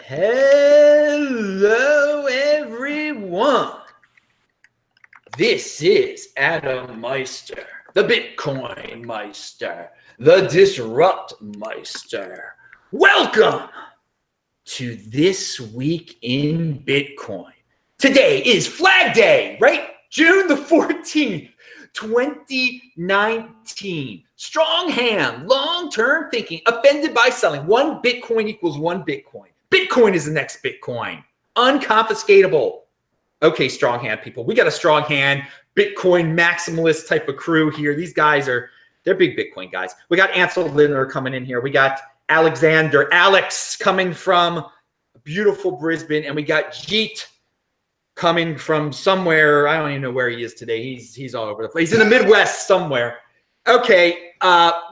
Hello, everyone. This is Adam Meister, the Bitcoin Meister, the Disrupt Meister. Welcome to This Week in Bitcoin. Today is Flag Day, right? June the 14th, 2019. Strong hand, long-term thinking, offended by selling. 1 Bitcoin equals 1 Bitcoin. Bitcoin is the next Bitcoin. Unconfiscatable. Okay, strong hand people. We got a strong hand, Bitcoin maximalist type of crew here. These guys they're big Bitcoin guys. We got Ansel coming in here. We got Aleksandar, Alex coming from beautiful Brisbane, and we got Jeet coming from somewhere. I don't even know where he is today. He's all over the place. He's in the Midwest somewhere. Okay,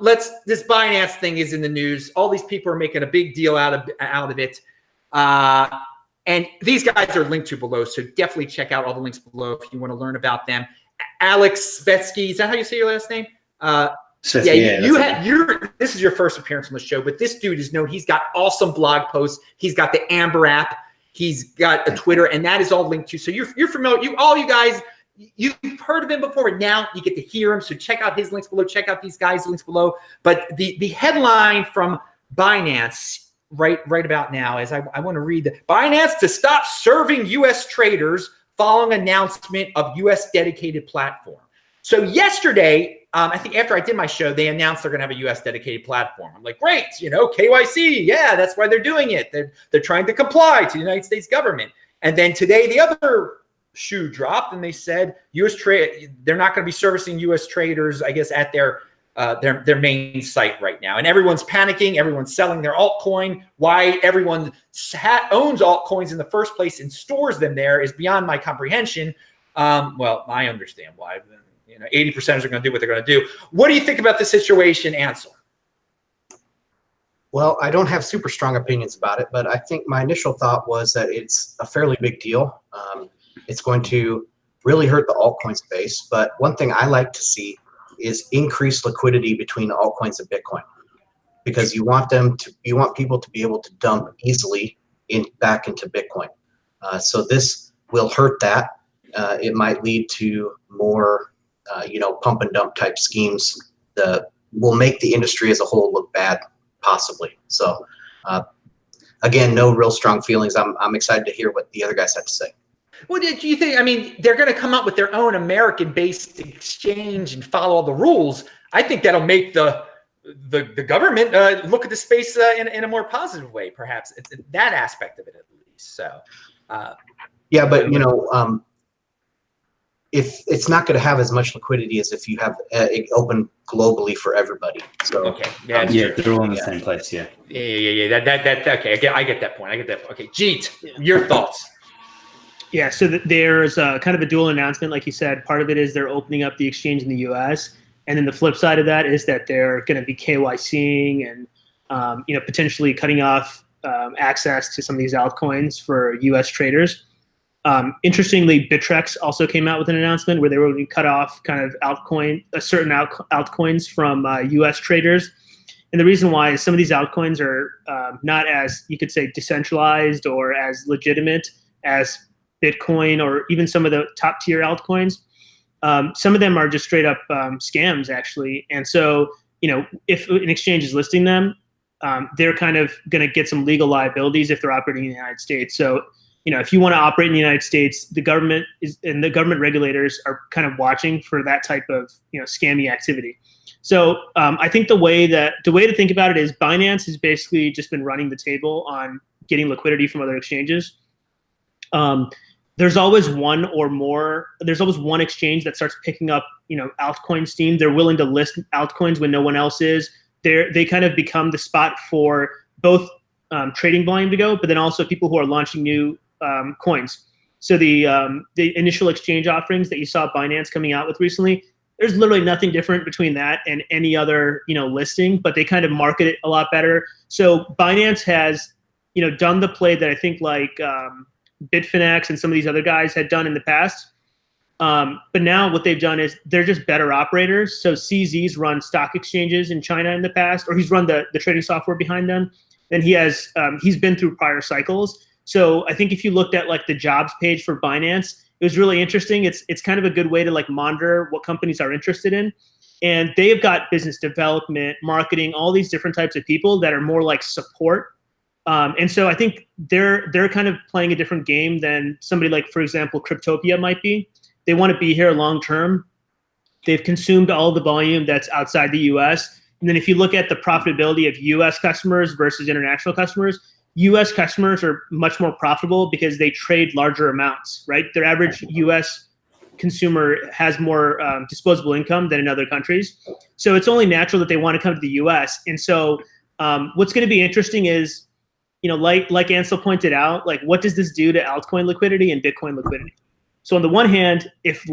this Binance thing is in the news. All these people are making a big deal out of it. And these guys are linked to below, so definitely check out all the links below if you want to learn about them. Alex Svetsky, is that how you say your last name? Svetsky, this is your first appearance on the show, but this dude is known. He's got awesome blog posts. He's got the Amber app. He's got a Twitter, and that is all linked to. So you're familiar. You guys, you've heard of him before, but now you get to hear him. So check out his links below. Check out these guys' links below. But the headline from Binance right about now is I want to read Binance to stop serving U.S. traders following announcement of U.S. dedicated platform. So yesterday, I think after I did my show, they announced they're going to have a U.S. dedicated platform. I'm like, great, KYC, yeah, that's why they're doing it. They're trying to comply to the United States government. And then today, the other shoe dropped, and they said they're not going to be servicing U.S. traders, I guess, at their main site right now. And everyone's panicking. Everyone's selling their altcoin. Why everyone owns altcoins in the first place and stores them there is beyond my comprehension. Well, I understand why. 80% are going to do what they're going to do. What do you think about the situation, Ansel? Well, I don't have super strong opinions about it, but I think my initial thought was that it's a fairly big deal. It's going to really hurt the altcoin space. But one thing I like to see is increased liquidity between the altcoins and Bitcoin, because you want people to be able to dump easily back into Bitcoin. So this will hurt that. It might lead to more, pump and dump type schemes that will make the industry as a whole look bad, possibly. So again, no real strong feelings. I'm excited to hear what the other guys have to say. Well, do you think, they're going to come up with their own American-based exchange and follow all the rules. I think that'll make the government look at the space in a more positive way, perhaps, that aspect of it at least. So, yeah, but, if it's not going to have as much liquidity as if you have it open globally for everybody. So, okay. They're all in the same place, yeah. Yeah. Okay, I get that point. Okay, Jeet, your thoughts. Yeah, so there's kind of a dual announcement, like you said. Part of it is they're opening up the exchange in the U.S., and then the flip side of that is that they're going to be KYCing and potentially cutting off access to some of these altcoins for U.S. traders. Interestingly, Bittrex also came out with an announcement where they were going to cut off kind of certain altcoins from U.S. traders. And the reason why is some of these altcoins are not as, you could say, decentralized or as legitimate as Bitcoin or even some of the top tier altcoins. Some of them are just straight up scams, actually. And so, if an exchange is listing them, they're kind of going to get some legal liabilities if they're operating in the United States. So, if you want to operate in the United States, the government and the government regulators are kind of watching for that type of, scammy activity. So I think the way to think about it is Binance has basically just been running the table on getting liquidity from other exchanges. There's always one exchange that starts picking up, altcoin steam. They're willing to list altcoins when no one else is. They kind of become the spot for both trading volume to go, but then also people who are launching new coins. So the initial exchange offerings that you saw Binance coming out with recently, there's literally nothing different between that and any other listing, but they kind of market it a lot better. So Binance has done the play that I think like Bitfinex and some of these other guys had done in the past. But now what they've done is they're just better operators. So CZ's run stock exchanges in China in the past, or he's run the trading software behind them. and he's been through prior cycles. So I think if you looked at like the jobs page for Binance, it was really interesting. It's kind of a good way to like monitor what companies are interested in. And they've got business development, marketing, all these different types of people that are more like support. And so I think they're kind of playing a different game than somebody like, for example, Cryptopia might be. They want to be here long term. They've consumed all the volume that's outside the US. And then if you look at the profitability of US customers versus international customers, US customers are much more profitable because they trade larger amounts, right? Their average US consumer has more disposable income than in other countries. So it's only natural that they want to come to the US. And so what's going to be interesting is, like Ansel pointed out, like what does this do to altcoin liquidity and Bitcoin liquidity? So on the one hand, if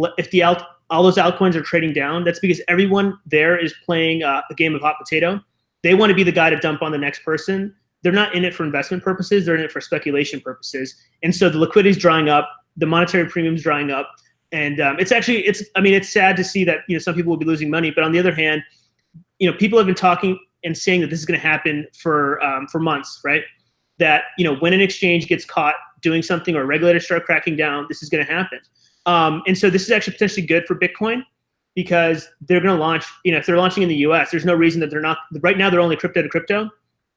all those altcoins are trading down, that's because everyone there is playing a game of hot potato. They want to be the guy to dump on the next person. They're not in it for investment purposes. They're in it for speculation purposes. And so the liquidity is drying up. The monetary premium is drying up. And it's sad to see that, some people will be losing money. But on the other hand, people have been talking and saying that this is going to happen for months, right? That, when an exchange gets caught doing something or regulators start cracking down, this is going to happen. And so this is actually potentially good for Bitcoin because they're going to launch, if they're launching in the US, there's no reason that they're not. Right now, they're only crypto to crypto.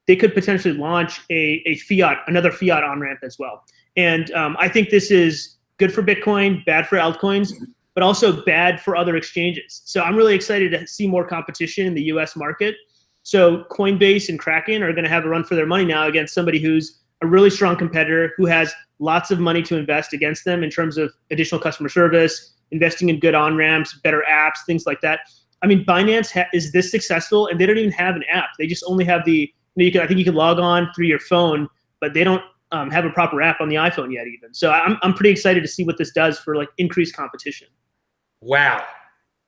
They could potentially launch another fiat on-ramp as well. And I think this is good for Bitcoin, bad for altcoins, but also bad for other exchanges. So I'm really excited to see more competition in the US market. So Coinbase and Kraken are going to have a run for their money now against somebody who's a really strong competitor who has lots of money to invest against them in terms of additional customer service, investing in good on-ramps, better apps, things like that. I mean, Binance is this successful and they don't even have an app. They just only have I think you can log on through your phone, but they don't have a proper app on the iPhone yet even. So I'm pretty excited to see what this does for like increased competition. Wow.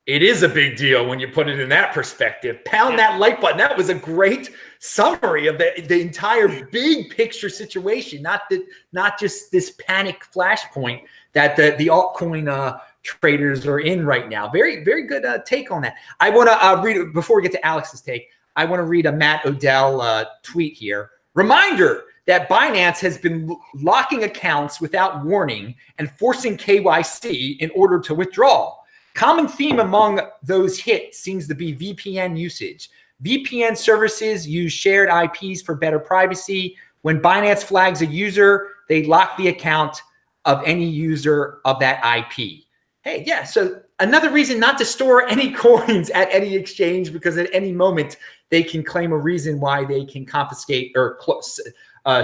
It is a big deal when you put it in that perspective. Pound that like button. That was a great summary of the entire big picture situation, not just this panic flashpoint that the altcoin traders are in right now. Very, very good take on that. I want to read, before we get to Alex's take, I want to read a Matt Odell tweet here. Reminder that Binance has been locking accounts without warning and forcing KYC in order to withdraw. Common theme among those hit seems to be VPN usage. VPN services use shared IPs for better privacy. When Binance flags a user, they lock the account of any user of that IP. Hey, yeah, so another reason not to store any coins at any exchange, because at any moment they can claim a reason why they can confiscate or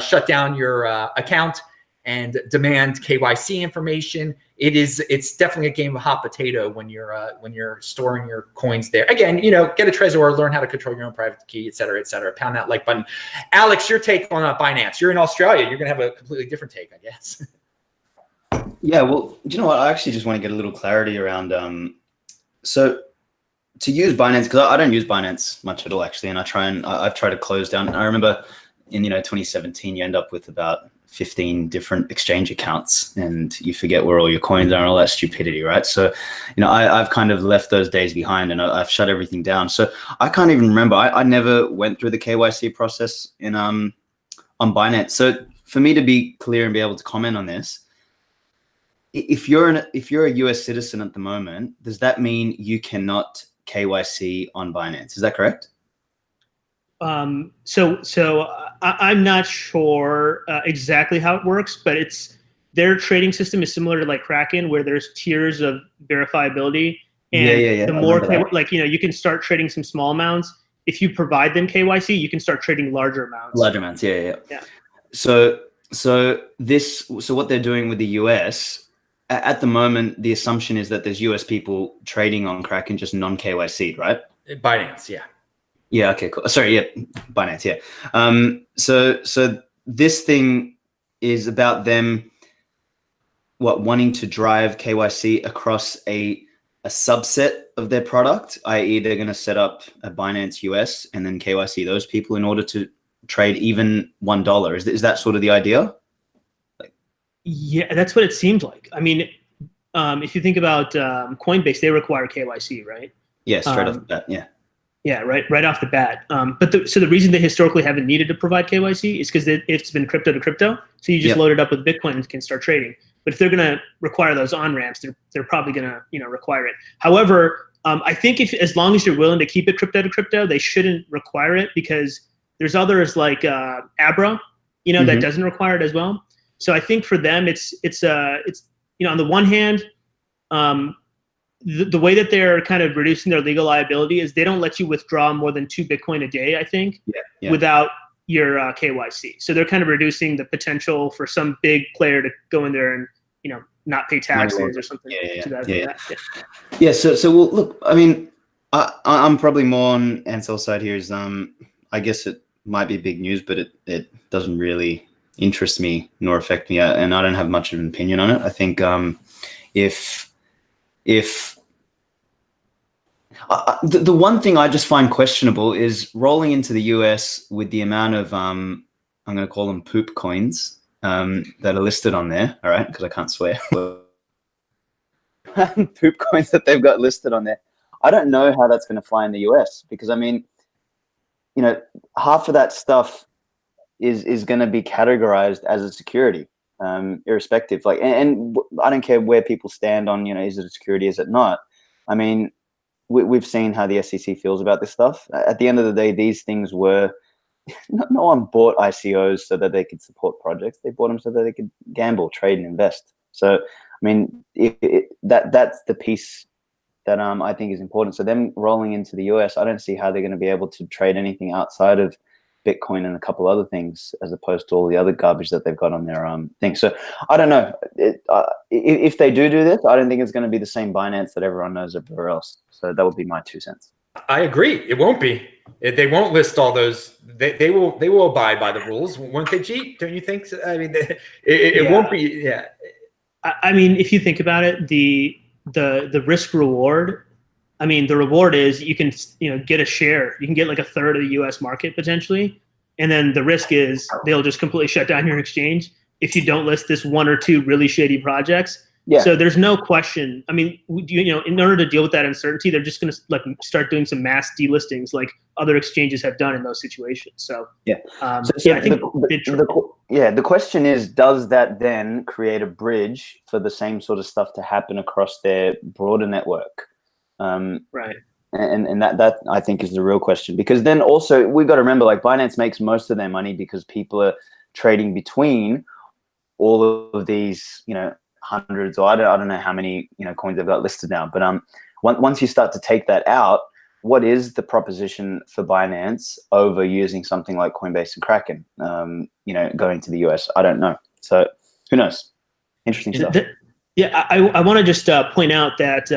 shut down your account and demand KYC information. It's definitely a game of hot potato when you're storing your coins there. Again, get a Trezor, learn how to control your own private key, et cetera, et cetera. Pound that like button. Alex, your take on Binance. You're in Australia. You're going to have a completely different take, I guess. Yeah, well, do you know what? I actually just want to get a little clarity around. So to use Binance, because I don't use Binance much at all, actually, and I've tried to close down. I remember in 2017, you end up with about 15 different exchange accounts, and you forget where all your coins are and all that stupidity, right? So, I've kind of left those days behind, and I've shut everything down. So I can't even remember. I never went through the KYC process on Binance. So for me to be clear and be able to comment on this, if you're a US citizen at the moment, does that mean you cannot KYC on Binance? Is that correct? So I'm not sure exactly how it works, but their trading system is similar to like Kraken, where there's tiers of verifiability. And yeah. the more, you can start trading some small amounts. If you provide them KYC, you can start trading larger amounts. Larger amounts, yeah. So what they're doing with the US, at the moment, the assumption is that there's US people trading on Kraken, just non-KYC, right? Binance, yeah. Yeah, okay, cool. Sorry, yeah, Binance, yeah. So this thing is about them wanting to drive KYC across a subset of their product, i.e. they're going to set up a Binance US and then KYC those people in order to trade even $1. Is that sort of the idea? Yeah, that's what it seemed like. I mean, if you think about Coinbase, they require KYC, right? Yeah, straight off the bat, yeah. Yeah, right off the bat. So the reason they historically haven't needed to provide KYC is because it's been crypto to crypto. So you just load it up with Bitcoin and can start trading. But if they're going to require those on ramps, they're probably going to require it. However, I think as long as you're willing to keep it crypto to crypto, they shouldn't require it, because there's others like Abra, that doesn't require it as well. So I think for them, it's on the one hand, the way that they're kind of reducing their legal liability is they don't let you withdraw more than 2 Bitcoin a day, I think, without your KYC. So they're kind of reducing the potential for some big player to go in there and, not pay taxes or something. Yeah. So well, look, I mean, I'm probably more on Ansel's side here. Is I guess it might be big news, but it doesn't really interest me nor affect me, and I don't have much of an opinion on it. I think if the one thing I just find questionable is rolling into the US with the amount of I'm going to call them poop coins that are listed on there. All right, because I can't swear. Poop coins that they've got listed on there. I don't know how that's going to fly in the US, because I mean, half of that stuff is going to be categorized as a security, irrespective. Like, and I don't care where people stand on, is it a security, is it not? I mean, we've seen how the SEC feels about this stuff. At the end of the day, these things were, no one bought ICOs so that they could support projects. They bought them so that they could gamble, trade, and invest. So, I mean, that's the piece that I think is important. So them rolling into the US, I don't see how they're going to be able to trade anything outside of Bitcoin and a couple other things, as opposed to all the other garbage that they've got on their thing. So I don't know. If they do this, I don't think it's going to be the same Binance that everyone knows everywhere else. So that would be my 2 cents. I agree. It won't be. They won't list all those. They will abide by the rules, won't they, Jeet? Don't you think so? I mean, it won't be. Yeah. I mean, if you think about it, the risk reward. I mean, the reward is you can get a share. You can get like a third of the U.S. market potentially, and then the risk is they'll just completely shut down your exchange if you don't list this 1 or 2 really shady projects. Yeah. So there's no question. I mean, in order to deal with that uncertainty, they're just going to start doing some mass delistings like other exchanges have done in those situations. So I think the question is, does that then create a bridge for the same sort of stuff to happen across their broader network? Right. And that I think is the real question, because then also we've got to remember, like, Binance makes most of their money because people are trading between all of these, hundreds, or I don't know how many coins they've got listed now. But once you start to take that out, what is the proposition for Binance over using something like Coinbase and Kraken? Going to the US, I don't know. So who knows? Interesting stuff. Yeah, I want to just point out that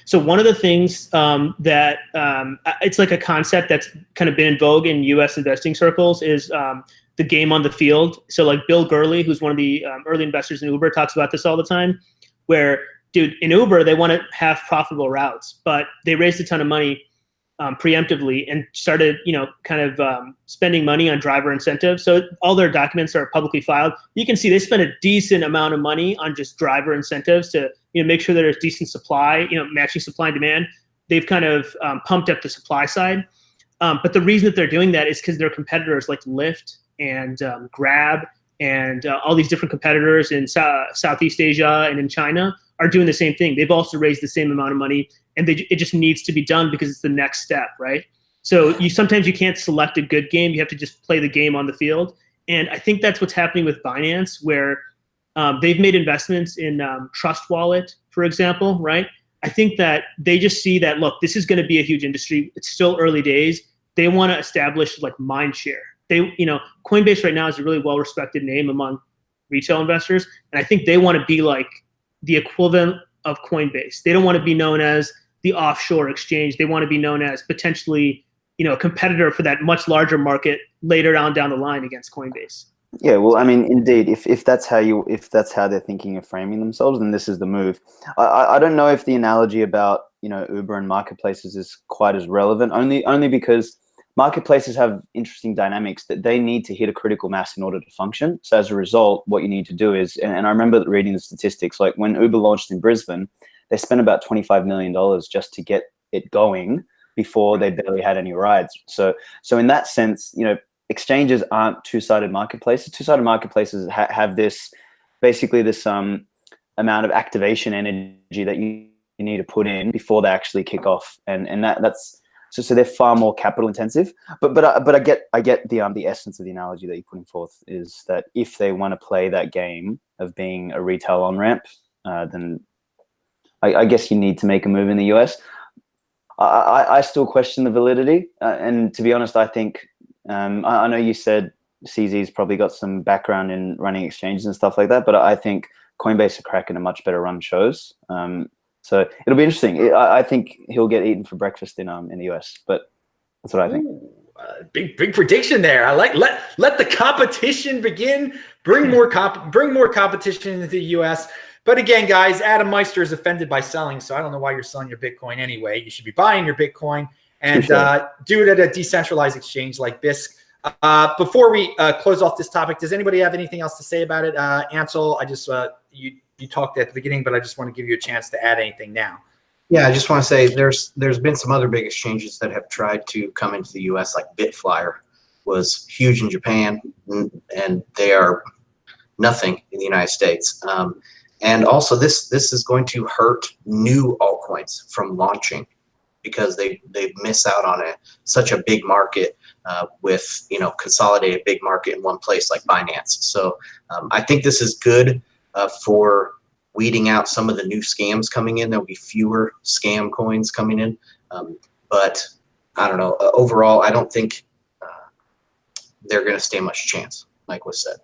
so one of the things that it's like a concept that's kind of been in vogue in U.S. investing circles is the game on the field. So like Bill Gurley, who's one of the early investors in Uber, talks about this all the time, where, dude, in Uber, they want to have profitable routes, but they raised a ton of money preemptively and started, kind of spending money on driver incentives. So all their documents are publicly filed. You can see they spend a decent amount of money on just driver incentives to, make sure there's decent supply, matching supply and demand. They've kind of pumped up the supply side. But the reason that they're doing that is because their competitors like Lyft and Grab and all these different competitors in Southeast Asia and in China are doing the same thing. They've also raised the same amount of money, and it just needs to be done because it's the next step, right? So sometimes you can't select a good game. You have to just play the game on the field. And I think that's what's happening with Binance, where they've made investments in Trust Wallet, for example, right? I think that they just see that, look, this is going to be a huge industry. It's still early days. They want to establish like mind share. Coinbase right now is a really well-respected name among retail investors. And I think they want to be like the equivalent of Coinbase. They don't want to be known as the offshore exchange. They want to be known as potentially, a competitor for that much larger market later on down the line against Coinbase. Yeah, well, I mean, indeed, if that's how they're thinking of framing themselves, then this is the move. I don't know if the analogy about Uber and marketplaces is quite as relevant. Only because marketplaces have interesting dynamics that they need to hit a critical mass in order to function. So as a result, what you need to do is, and I remember reading the statistics, like when Uber launched in Brisbane, they spent about $25 million just to get it going before they barely had any rides. So in that sense, exchanges aren't two-sided marketplaces. Two-sided marketplaces have this basically this amount of activation energy that you need to put in before they actually kick off, and that's so they're far more capital intensive. But I get the essence of the analogy that you're putting forth, is that if they want to play that game of being a retail on-ramp, then I guess you need to make a move in the US. I still question the validity, and to be honest, I think I know you said CZ's probably got some background in running exchanges and stuff like that, but I think Coinbase are cracking a much better run shows. So it'll be interesting. I think he'll get eaten for breakfast in the US, but that's what I think. Big prediction there. I like let the competition begin. Bring more competition into the US. But again, guys, Adam Meister is offended by selling, so I don't know why you're selling your Bitcoin anyway. You should be buying your Bitcoin and do it at a decentralized exchange like BISC. Before we close off this topic, does anybody have anything else to say about it? Ansel, I just you talked at the beginning, but I just want to give you a chance to add anything now. Yeah, I just want to say there's been some other big exchanges that have tried to come into the U.S. Like Bitflyer was huge in Japan, and they are nothing in the United States. And also this is going to hurt new altcoins from launching, because they miss out on such a big market with consolidated big market in one place like Binance. So I think this is good for weeding out some of the new scams coming in. There'll be fewer scam coins coming in, but I don't know. Overall, I don't think they're going to stand much chance, like was said.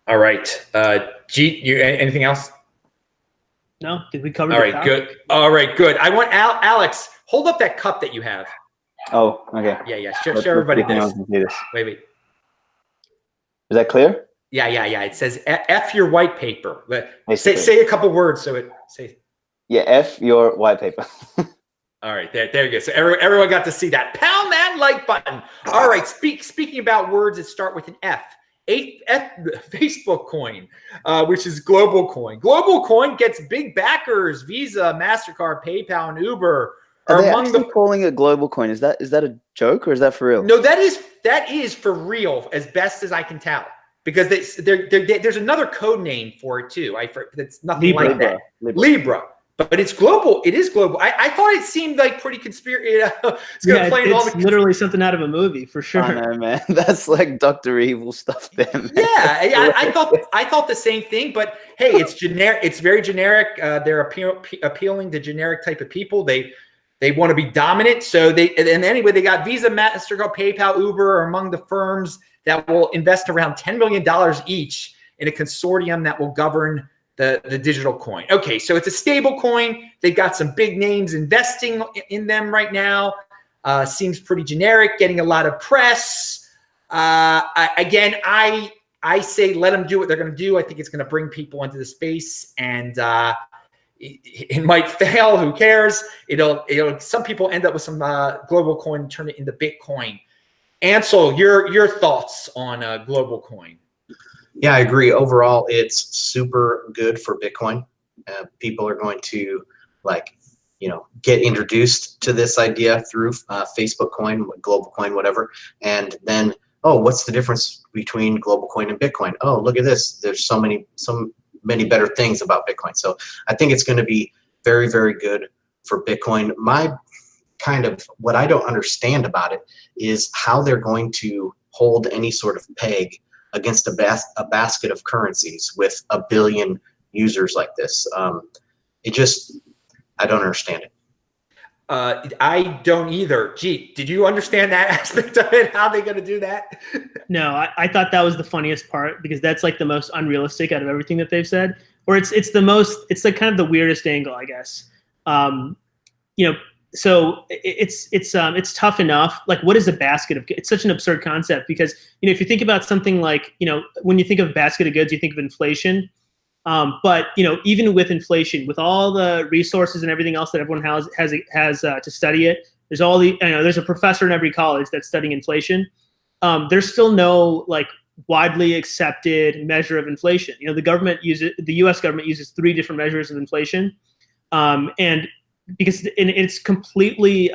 All right, Jeet, you anything else? No, did we cover? All right, good. All right, good. I want Alex, hold up that cup that you have. Oh, okay. Yeah. Show everybody this. Wait. Is that clear? Yeah. It says F your white paper. Say a couple words so it say. Yeah, F your white paper. All right, there you go. So everyone got to see that. Pound that like button. All right, speaking about words that start with an F. Facebook coin, which is GlobalCoin. GlobalCoin gets big backers. Visa, MasterCard, PayPal, and Uber are among the calling it GlobalCoin. Is that a joke or is that for real? No, that is for real, as best as I can tell. Because there's another code name for it too. It's nothing like that. Libra. But it's global. It is global. I thought it seemed like pretty conspiracy. It's literally something out of a movie for sure. I know, man. That's like Dr. Evil stuff there, man. Yeah, I thought the same thing. But hey, it's generic. It's very generic. They're appealing to generic type of people. They want to be dominant. So anyway, they got Visa, MasterCard, PayPal, Uber are among the firms that will invest around $10 million each in a consortium that will govern the digital coin. Okay, so it's a stable coin. They've got some big names investing in them right now. Seems pretty generic, getting a lot of press. Again, I say let them do what they're going to do. I think it's going to bring people into the space, and it might fail. Who cares? It'll. Some people end up with some GlobalCoin and turn it into Bitcoin. Ansel, your thoughts on GlobalCoin? Yeah, I agree. Overall, it's super good for Bitcoin. People are going to get introduced to this idea through Facebook Coin, GlobalCoin, whatever. And then, oh, what's the difference between GlobalCoin and Bitcoin? Oh, look at this. There's so many better things about Bitcoin. So I think it's going to be very, very good for Bitcoin. What I don't understand about it is how they're going to hold any sort of peg against a basket of currencies with 1 billion users like this. I don't understand it. I don't either. Jeet, did you understand that aspect of it? How are they going to do that? No, I thought that was the funniest part, because that's like the most unrealistic out of everything that they've said. Or it's like kind of the weirdest angle, I guess. So it's tough enough. Like, what is a basket of? It's such an absurd concept, because if you think about something like when you think of a basket of goods, you think of inflation. But even with inflation, with all the resources and everything else that everyone has to study it, there's all there's a professor in every college that's studying inflation. There's still no widely accepted measure of inflation. The U.S. government uses 3 different measures of inflation, and because it's completely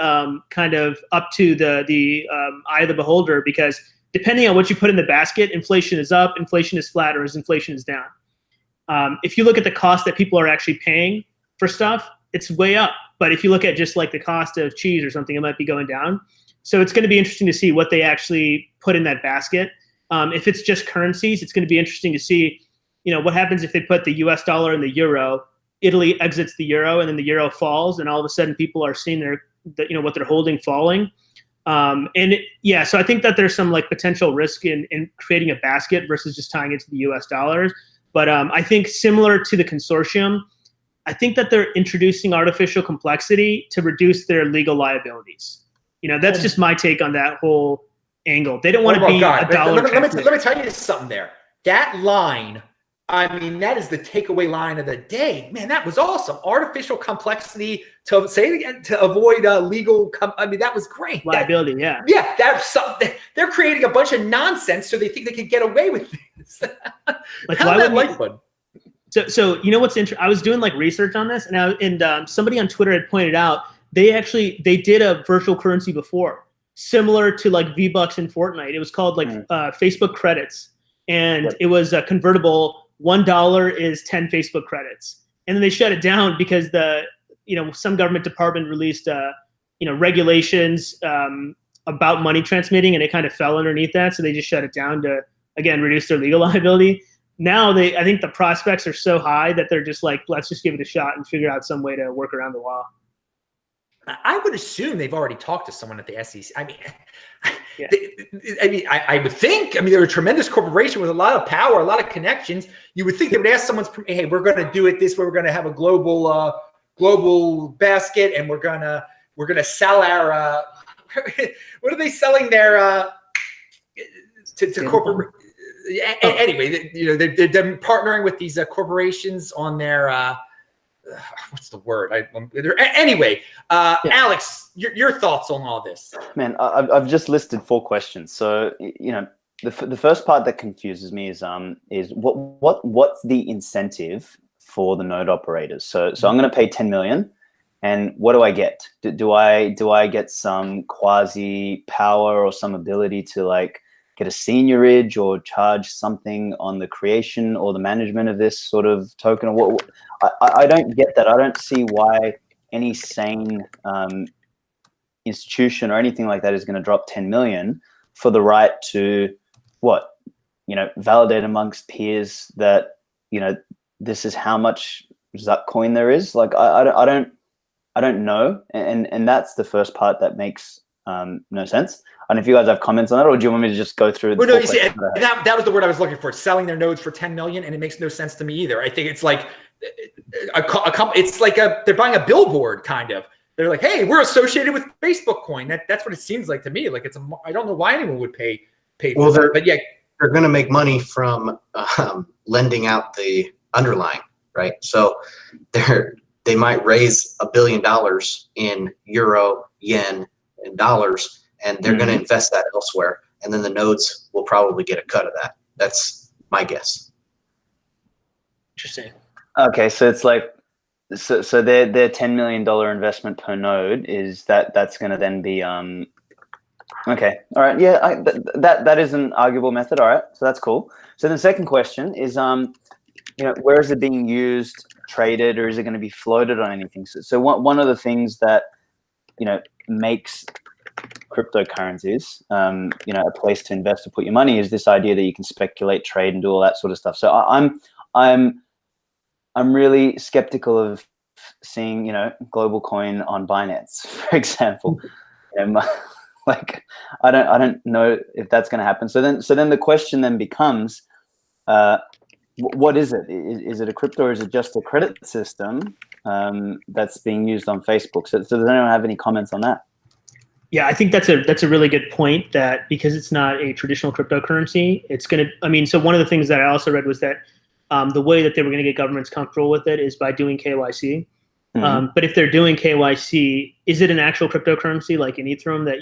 kind of up to the eye of the beholder, because depending on what you put in the basket, inflation is up, inflation is flat, or inflation is down. If you look at the cost that people are actually paying for stuff, it's way up. But if you look at just like the cost of cheese or something, it might be going down. So it's going to be interesting to see what they actually put in that basket. If it's just currencies, it's going to be interesting to see, what happens if they put the US dollar and the euro. Italy exits the euro, and then the euro falls, and all of a sudden people are seeing what they're holding falling. So I think that there's some like potential risk in creating a basket versus just tying it to the US dollars. But I think similar to the consortium, I think that they're introducing artificial complexity to reduce their legal liabilities. That's just my take on that whole angle. They don't want to be a dollar. Let me tell you something there. That line, I mean, that is the takeaway line of the day. Man, that was awesome. Artificial complexity, to say it again, to avoid legal. That was great. Liability, yeah. Yeah, that's something. They're creating a bunch of nonsense so they think they can get away with this. How's that like fun? So what's interesting? I was doing like research on this, and somebody on Twitter had pointed out they did a virtual currency before, similar to like V-Bucks in Fortnite. It was called like Facebook credits, and it was convertible. $1 is 10 Facebook credits, and then they shut it down because some government department released regulations about money transmitting, and it kind of fell underneath that, so they just shut it down to again reduce their legal liability. Now I think the prospects are so high that they're just like, let's just give it a shot and figure out some way to work around the law. I would assume they've already talked to someone at the SEC. I would think. They're a tremendous corporation with a lot of power, a lot of connections. You would think they would ask someone's, hey, we're going to do it this way. We're going to have a global basket, and we're gonna sell our. What are they selling their to corporate? Anyway, they're partnering with these corporations on their. What's the word? Anyway, Alex, your thoughts on all this? Man, I've just listed 4 questions. So the first part that confuses me is what's the incentive for the node operators? So I'm going to pay 10 million, and what do I get? Do I get some quasi power or some ability to like get a seigniorage or charge something on the creation or the management of this sort of token? Or what? I don't get that. I don't see why any sane institution or anything like that is going to drop 10 million for the right to validate amongst peers that this is how much coin there is. Like I don't know, and that's the first part that makes no sense. I don't know if you guys have comments on that, or do you want me to just go through? Well, no, you see, that was the word I was looking for. Selling their nodes for 10 million, and it makes no sense to me either. I think it's like it's like they're buying a billboard, kind of. They're like, hey, we're associated with Facebook Coin. That's what it seems like to me. Like I don't know why anyone would pay for that, but yeah, they're going to make money from lending out the underlying, right? So they might raise $1 billion in euro, yen, and dollars. And they're going to invest that elsewhere, and then the nodes will probably get a cut of that. That's my guess. Interesting. Okay, so it's like, so their $10 million investment per node is that's going to then be okay, all right, yeah, that is an arguable method. All right, so that's cool. So the second question is, where is it being used, traded, or is it going to be floated on anything? So one of the things that makes cryptocurrencies, a place to invest or put your money is this idea that you can speculate, trade, and do all that sort of stuff. So I'm really skeptical of seeing, GlobalCoin on Binance, for example. Like I don't know if that's going to happen. So then the question then becomes, what is it? Is it a crypto, or is it just a credit system that's being used on Facebook? So does anyone have any comments on that? Yeah, I think that's a really good point, that because it's not a traditional cryptocurrency, it's going to, so one of the things that I also read was that the way that they were going to get governments comfortable with it is by doing KYC. But if they're doing KYC, is it an actual cryptocurrency like in Ethereum that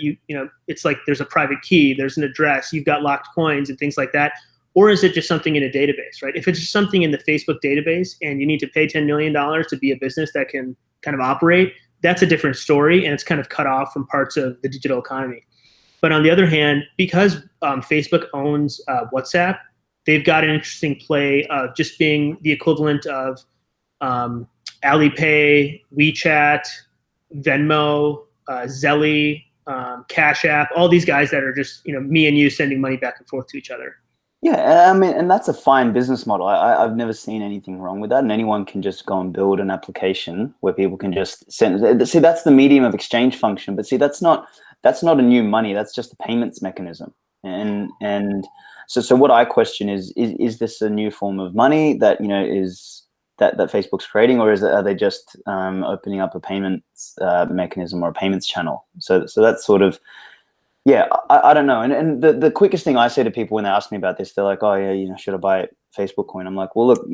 it's like there's a private key, there's an address, you've got locked coins and things like that? Or is it just something in a database, right? If it's just something in the Facebook database and you need to pay $10 million to be a business that can kind of operate, that's a different story, and it's kind of cut off from parts of the digital economy. But on the other hand, because Facebook owns WhatsApp, they've got an interesting play of just being the equivalent of Alipay, WeChat, Venmo, Zelly, Cash App, all these guys that are just, me and you sending money back and forth to each other. Yeah, I mean, and that's a fine business model. I've never seen anything wrong with that, and anyone can just go and build an application where people can just send. See, that's the medium of exchange function. But see, that's not a new money. That's just a payments mechanism. And so what I question is this a new form of money that is that Facebook's creating, or are they just opening up a payments mechanism or a payments channel? So that's sort of. Yeah, I don't know. And the quickest thing I say to people when they ask me about this, they're like, oh, yeah, should I buy Facebook coin? I'm like, well, look,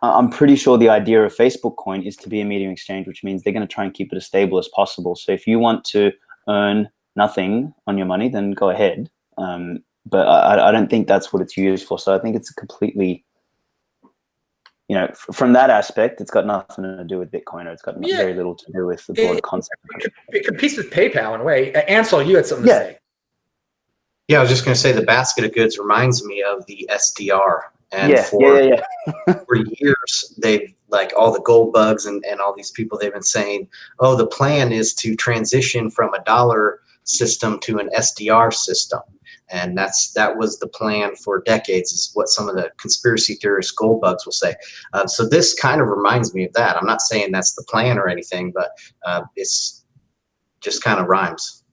I'm pretty sure the idea of Facebook coin is to be a medium exchange, which means they're going to try and keep it as stable as possible. So if you want to earn nothing on your money, then go ahead. But I don't think that's what it's used for. So I think it's a completely, from that aspect, it's got nothing to do with Bitcoin, or it's got very little to do with the broader concept. It competes with PayPal in a way. Ansel, you had something to say. Yeah, I was just going to say the basket of goods reminds me of the SDR. And for years, they've, like all the gold bugs and all these people, they've been saying, oh, the plan is to transition from a dollar system to an SDR system. And that was the plan for decades, is what some of the conspiracy theorists, gold bugs, will say. So this kind of reminds me of that. I'm not saying that's the plan or anything, but it's just kind of rhymes.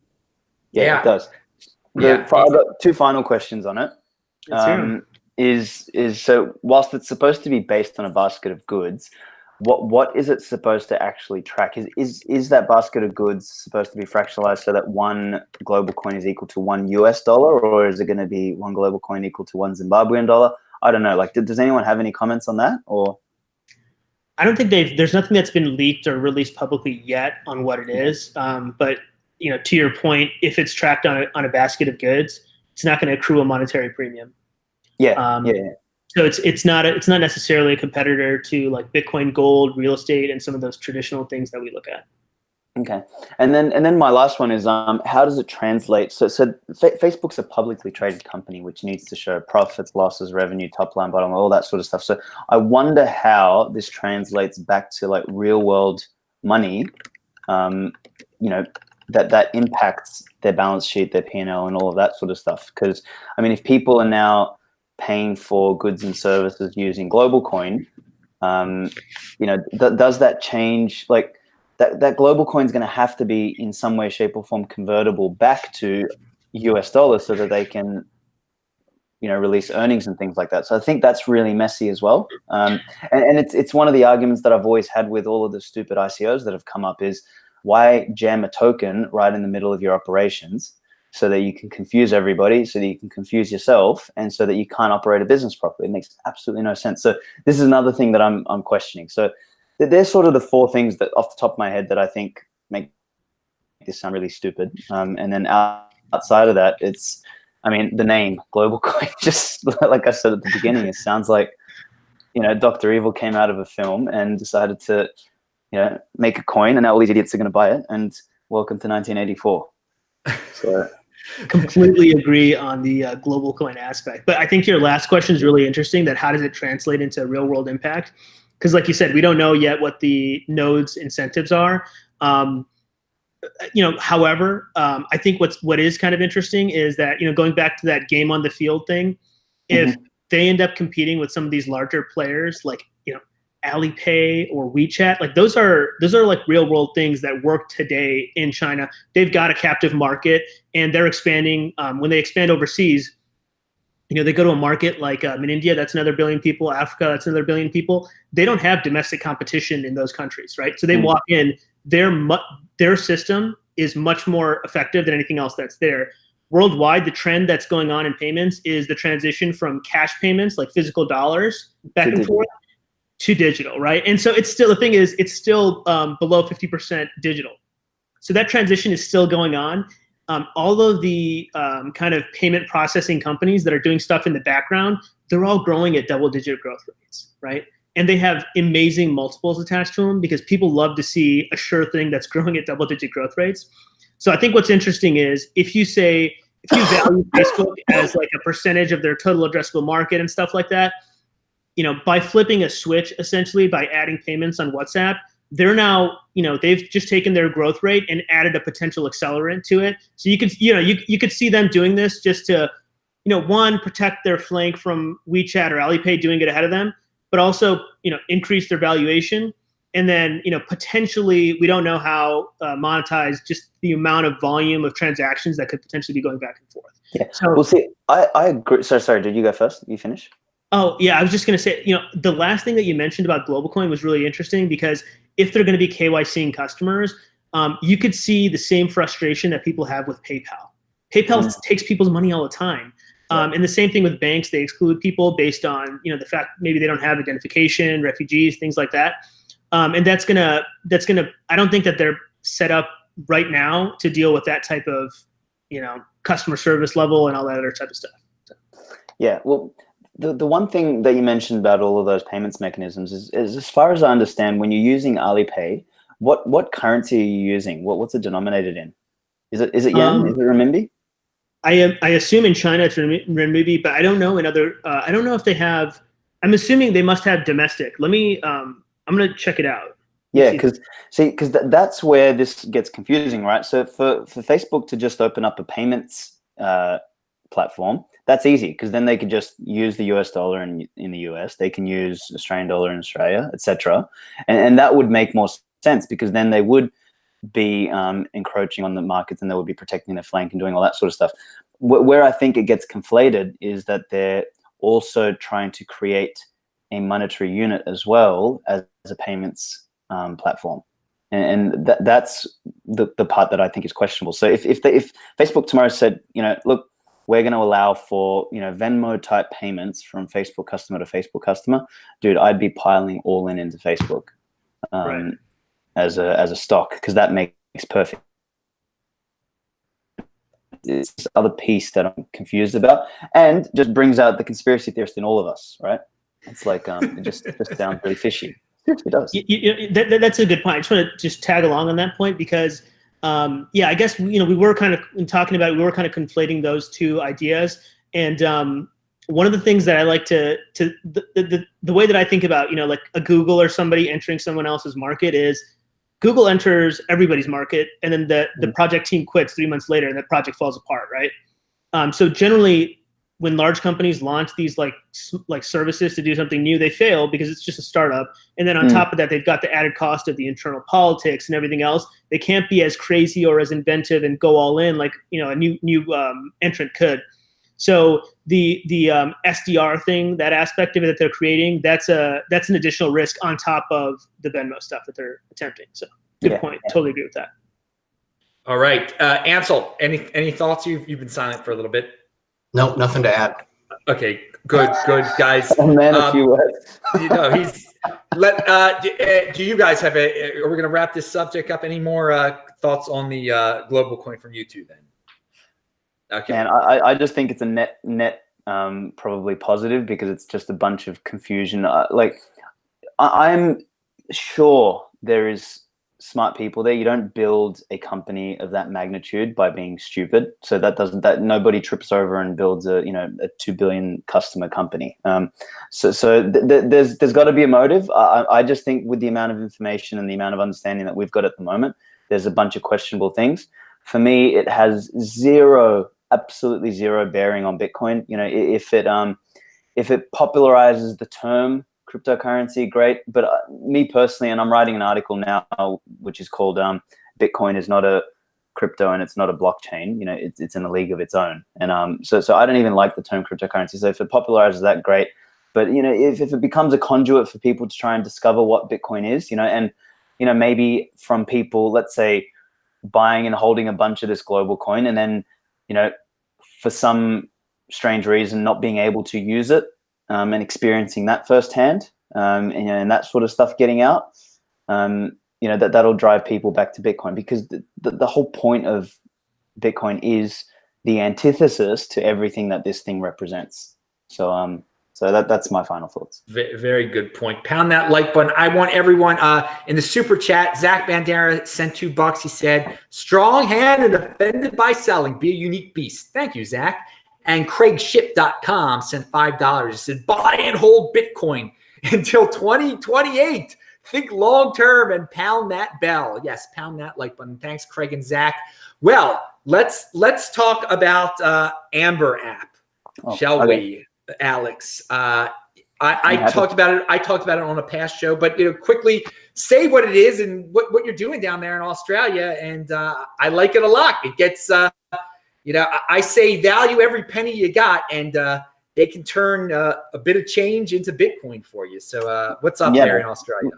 Yeah, it does. I've got two final questions on it. So whilst it's supposed to be based on a basket of goods, what is it supposed to actually track? Is that basket of goods supposed to be fractionalized so that one global coin is equal to $1 US, or is it going to be one global coin equal to $1 Zimbabwean dollar? I don't know. Like, does anyone have any comments on that? Or I don't think there's nothing that's been leaked or released publicly yet on what it is. But to your point, if it's tracked on a basket of goods, it's not going to accrue a monetary premium. So it's not necessarily a competitor to like Bitcoin, gold, real estate, and some of those traditional things that we look at. Okay, and then my last one is how does it translate? So Facebook's a publicly traded company which needs to show profits, losses, revenue, top line, bottom line, all that sort of stuff. So I wonder how this translates back to like real world money. That impacts their balance sheet, their P&L, and all of that sort of stuff. Because I mean, if people are now paying for goods and services using GlobalCoin, does that change? Like that GlobalCoin is going to have to be in some way, shape, or form convertible back to US dollars so that they can, release earnings and things like that. So I think that's really messy as well. And it's one of the arguments that I've always had with all of the stupid ICOs that have come up is, why jam a token right in the middle of your operations so that you can confuse everybody, so that you can confuse yourself, and so that you can't operate a business properly? It makes absolutely no sense. So this is another thing that I'm questioning. So there's sort of the four things that off the top of my head that I think make this sound really stupid. And then outside of that, it's, I mean, the name GlobalCoin, just like I said at the beginning, it sounds like, Dr. Evil came out of a film and decided to make a coin, and now all these idiots are going to buy it. And welcome to 1984. So completely agree on the GlobalCoin aspect. But I think your last question is really interesting, that how does it translate into real world impact? Because like you said, we don't know yet what the node's incentives are. However, I think what is kind of interesting is that, going back to that game on the field thing, if they end up competing with some of these larger players like, Alipay or WeChat, like those are like real world things that work today in China. They've got a captive market, and they're expanding. When they expand overseas, they go to a market like in India, that's another 1 billion people. Africa, that's another 1 billion people. They don't have domestic competition in those countries, right? So they walk in, their system is much more effective than anything else that's there. Worldwide, the trend that's going on in payments is the transition from cash payments, like physical dollars, back and forth, to digital, right? And so it's still, the thing is, it's still below 50% digital. So that transition is still going on. All of the kind of payment processing companies that are doing stuff in the background, they're all growing at double-digit growth rates, right? and they have amazing multiples attached to them because people love to see a sure thing that's growing at double-digit growth rates. So I think what's interesting is if you value Facebook as like a percentage of their total addressable market and stuff like that, by flipping a switch, essentially by adding payments on WhatsApp, they're now, they've just taken their growth rate and added a potential accelerant to it. So you could see them doing this just to, one, protect their flank from WeChat or Alipay doing it ahead of them, but also, increase their valuation. And then, potentially, we don't know how monetize just the amount of volume of transactions that could potentially be going back and forth. Yeah. So, well, see, I agree. Sorry, did you go first? You finish? Oh, yeah. I was just going to say, the last thing that you mentioned about GlobalCoin was really interesting because if they're going to be KYCing customers, you could see the same frustration that people have with PayPal. PayPal takes people's money all the time. And the same thing with banks. They exclude people based on, the fact maybe they don't have identification, refugees, things like that. And that's gonna, I don't think that they're set up right now to deal with that type of, customer service level and all that other type of stuff. So. Yeah. Well, the one thing that you mentioned about all of those payments mechanisms is as far as I understand, when you're using Alipay, what currency are you using? What's it denominated in? Is it yen? Is it renminbi? I assume in China it's renminbi, but I don't know in other. I don't know if they have. I'm assuming they must have domestic. Let me. I'm gonna check it out. Yeah, because that's where this gets confusing, right? So for Facebook to just open up a payments platform, that's easy because then they can just use the US dollar in the US. They can use Australian dollar in Australia, etc. And that would make more sense because then they would be encroaching on the markets and they would be protecting their flank and doing all that sort of stuff. Where I think it gets conflated is that they're also trying to create a monetary unit as well as a payments platform. And that's the part that I think is questionable. So if Facebook tomorrow said, look, we're going to allow for, Venmo type payments from Facebook customer to Facebook customer, dude, I'd be piling all into Facebook Right. as a stock because that makes perfect. It's this other piece that I'm confused about and just brings out the conspiracy theorist in all of us, right? It's like it just sounds really fishy. It does. That's a good point. I just want to just tag along on that point because, I guess we were kind of conflating those two ideas. And one of the things that I like the way that I think about, like a Google or somebody entering someone else's market is Google enters everybody's market, and then the project team quits 3 months later, and that project falls apart, right? So generally, when large companies launch these like services to do something new, they fail because it's just a startup. And then on top of that, they've got the added cost of the internal politics and everything else. They can't be as crazy or as inventive and go all in like a new entrant could. So the SDR thing, that aspect of it that they're creating, that's an additional risk on top of the Venmo stuff that they're attempting. So good point. Totally agree with that. All right, Ansel, any thoughts? You've been silent for a little bit. Nope, nothing to add. Okay, good, guys. Oh man, a few words. Do you guys have are we going to wrap this subject up? Any more thoughts on the GlobalCoin from you two then? Okay. And I just think it's a net probably positive because it's just a bunch of confusion. I'm sure there is smart people there. You don't build a company of that magnitude by being stupid. So that nobody trips over and builds a 2 billion customer company. So there's got to be a motive. I just think with the amount of information and the amount of understanding that we've got at the moment, there's a bunch of questionable things. For me, it has absolutely zero bearing on Bitcoin. If it popularizes the term cryptocurrency, great. But me personally, and I'm writing an article now, which is called Bitcoin is not a crypto and it's not a blockchain. It's in a league of its own. And so I don't even like the term cryptocurrency. So if it popularizes that, great. But if it becomes a conduit for people to try and discover what Bitcoin is, and maybe from people, let's say, buying and holding a bunch of this GlobalCoin, and then for some strange reason not being able to use it. And experiencing that firsthand, and that sort of stuff getting out, that'll drive people back to Bitcoin because the whole point of Bitcoin is the antithesis to everything that this thing represents. So So that's my final thoughts. Very good point. Pound that like button. I want everyone in the super chat. Zach Bandera sent $2. He said, strong hand and offended by selling. Be a unique beast. Thank you, Zach. And CraigShip.com sent $5. He said, buy and hold Bitcoin until 2028. Think long term and pound that bell. Yes, pound that like button. Thanks, Craig and Zach. Well, let's talk about Amber app, shall we? Alex, I talked about it. I talked about it on a past show, but quickly say what it is and what you're doing down there in Australia. And I like it a lot. It gets, I say value every penny you got, and they can turn a bit of change into Bitcoin for you. So what's up there in Australia?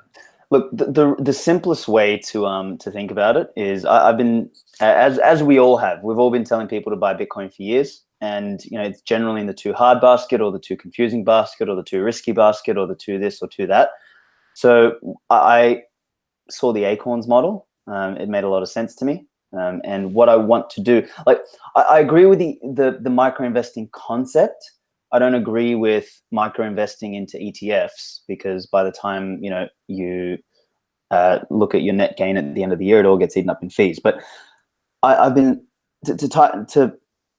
Look, the simplest way to think about it is I've been, as we all have, we've all been telling people to buy Bitcoin for years. And, it's generally in the too hard basket or the too confusing basket or the too risky basket or the too this or too that. So I saw the Acorns model. It made a lot of sense to me. And what I want to do, like, I agree with the micro investing concept. I don't agree with micro investing into ETFs, because by the time, you look at your net gain at the end of the year, it all gets eaten up in fees. But I've been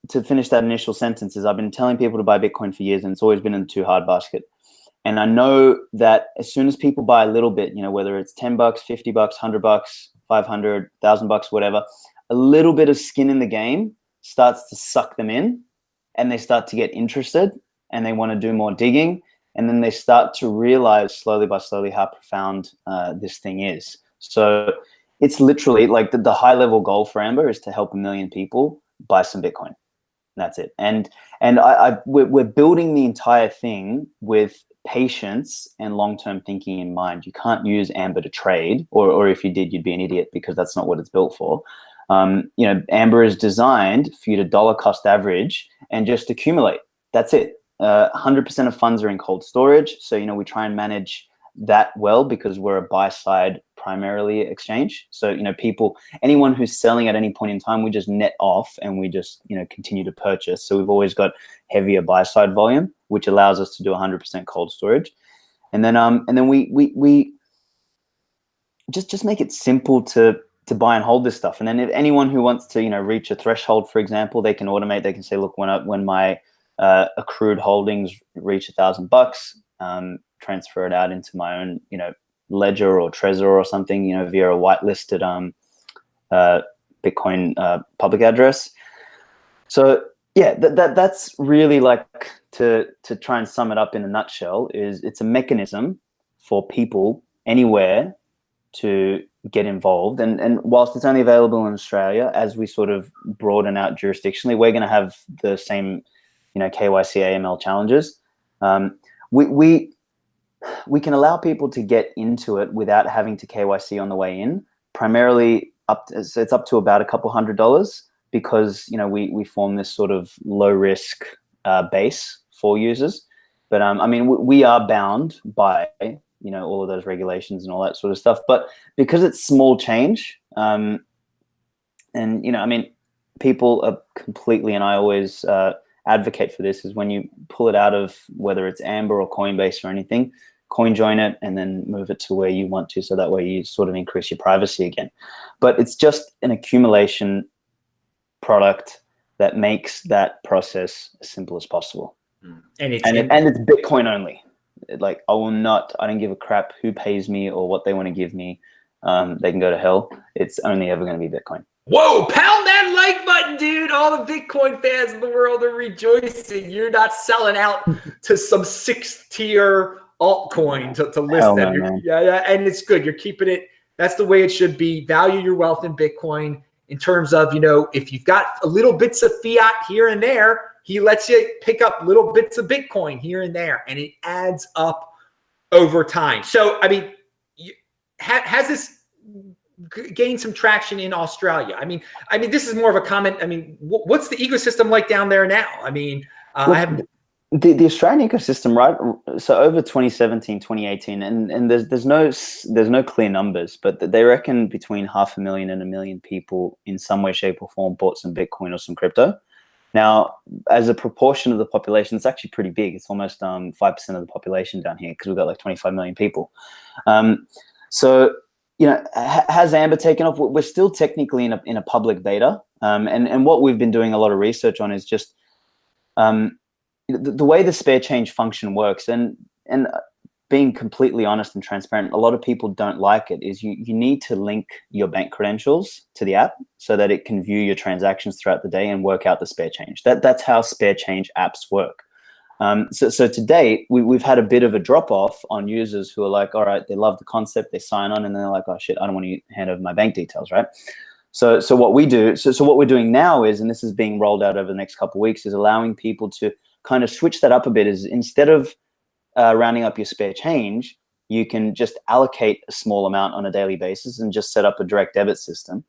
to finish that initial sentence, is I've been telling people to buy Bitcoin for years, and it's always been in the too hard basket. And I know that as soon as people buy a little bit, whether it's $10, $50, $100, 500, $1,000, whatever, a little bit of skin in the game starts to suck them in, and they start to get interested and they want to do more digging. And then they start to realize slowly by slowly how profound this thing is. So it's literally like the high level goal for Amber is to help 1 million people buy some Bitcoin. That's it. And we're building the entire thing with patience and long-term thinking in mind. You can't use Amber to trade, or if you did, you'd be an idiot, because that's not what it's built for. Amber is designed for you to dollar cost average and just accumulate. That's it. 100% of funds are in cold storage. So, we try and manage that well, because we're a buy side primarily exchange. So, anyone who's selling at any point in time, we just net off and we just, continue to purchase. So we've always got heavier buy side volume, which allows us to do 100% cold storage. And then we just make it simple to buy and hold this stuff. And then if anyone who wants to, reach a threshold, for example, they can automate. They can say, look, when my accrued holdings reach $1,000, transfer it out into my own, ledger or Trezor or something, via a whitelisted Bitcoin public address. So yeah, that's really, like, to try and sum it up in a nutshell, is it's a mechanism for people anywhere to get involved. And whilst it's only available in Australia, as we sort of broaden out jurisdictionally, we're going to have the same, KYC AML challenges. We can allow people to get into it without having to KYC on the way in, primarily it's up to about a couple $100, because, we form this sort of low risk base for users. But we are bound by, all of those regulations and all that sort of stuff. But because it's small change, and, people are completely, and I always advocate for this, is when you pull it out of whether it's Amber or Coinbase or anything, coin join it and then move it to where you want to, so that way you sort of increase your privacy again. But it's just an accumulation product that makes that process as simple as possible. And it's Bitcoin only. Like, I don't give a crap who pays me or what they want to give me. They can go to hell. It's only ever going to be Bitcoin. Whoa, pound that like button, dude. All the Bitcoin fans in the world are rejoicing. You're not selling out to some 6th tier altcoin to list Hell them. no, Yeah, and it's good. You're keeping it. That's the way it should be. Value your wealth in Bitcoin, in terms of, if you've got a little bits of fiat here and there, he lets you pick up little bits of Bitcoin here and there, and it adds up over time. So, has this gained some traction in Australia? This is more of a comment. What's the ecosystem like down there now? I haven't. The Australian ecosystem, right? So over 2017, 2018, and there's no clear numbers, but they reckon between 500,000 and 1 million people in some way, shape, or form bought some Bitcoin or some crypto. Now, as a proportion of the population, it's actually pretty big. It's almost 5% of the population down here because we've got like 25 million people. So, you know, has Amber taken off? We're still technically in a public beta. And what we've been doing a lot of research on is just the way the spare change function works. And being completely honest and transparent, a lot of people don't like it, is you need to link your bank credentials to the app so that it can view your transactions throughout the day and work out the spare change. That's how spare change apps work. So to date, we've had a bit of a drop off on users who are like, all right, they love the concept, they sign on, and then they're like, oh shit, I don't want to hand over my bank details, right? So what we do, so what we're doing now is, and this is being rolled out over the next couple of weeks, is allowing people to kind of switch that up a bit. Is instead of rounding up your spare change, you can just allocate a small amount on a daily basis and just set up a direct debit system,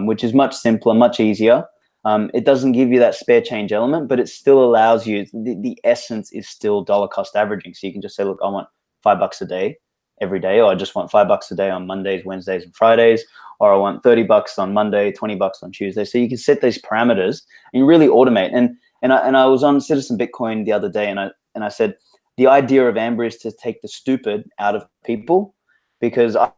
which is much simpler, much easier. It doesn't give you that spare change element, but it still allows you, the essence is still dollar cost averaging. So you can just say, look, I want $5 a day every day, or I just want $5 a day on Mondays, Wednesdays, and Fridays, or I want $30 on Monday, $20 on Tuesday. So you can set these parameters and you really automate. And I was on Citizen Bitcoin the other day, and I said, the idea of Amber is to take the stupid out of people, because I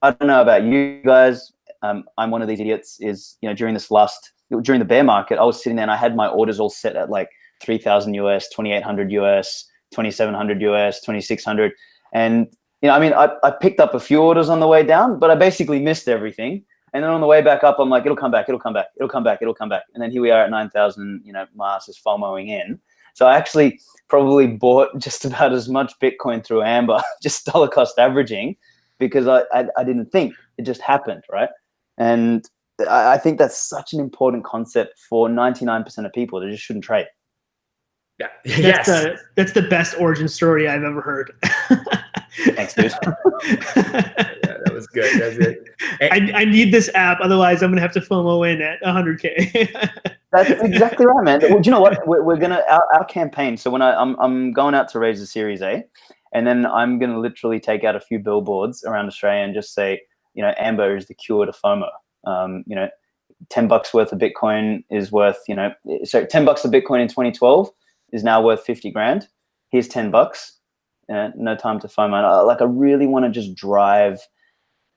don't know about you guys. I'm one of these idiots. Is, you know, during the bear market, I was sitting there and I had my orders all set at like 3,000 US, 2,800 US, 2,700 US, 2,600. And, you know, I mean, I picked up a few orders on the way down, but I basically missed everything. And then on the way back up, I'm like, it'll come back, it'll come back, it'll come back, it'll come back. And then here we are at 9,000, you know, my ass is FOMOing in. So I actually probably bought just about as much Bitcoin through Amber, just dollar cost averaging, because I didn't think, it just happened, right? And I think that's such an important concept for 99% of people. They just shouldn't trade. Yeah. That's the best origin story I've ever heard. Thanks, dude. Yeah, that was good. That's it. I need this app, otherwise I'm gonna have to FOMO in at 100K. That's exactly right, man. Well, do you know what? We're gonna our campaign. So when I'm going out to raise a Series A, and then I'm gonna literally take out a few billboards around Australia and just say, you know, Amber is the cure to FOMO. You know, $10 worth of Bitcoin is worth, you know, so $10 of Bitcoin in 2012 is now worth 50 grand. Here's $10. No time to FOMO. Like, I really want to just drive,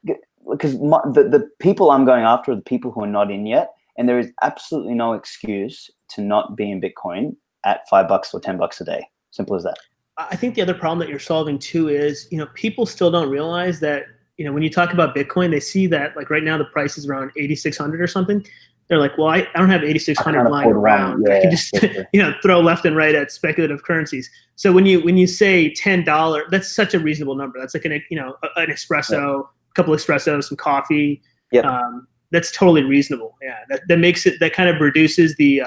because the people I'm going after are the people who are not in yet. And there is absolutely no excuse to not be in Bitcoin at $5 or $10 a day. Simple as that. I think the other problem that you're solving too is, you know, people still don't realize that, you know, when you talk about Bitcoin, they see that like right now the price is around 8,600 or something. They're like, well, I don't have 8,600 lying around. Yeah, I can just you know, throw left and right at speculative currencies. So when you say $10, that's such a reasonable number. That's like an espresso, a couple espressos, some coffee. Yep. That's totally reasonable. Yeah, that makes it, that kind of reduces the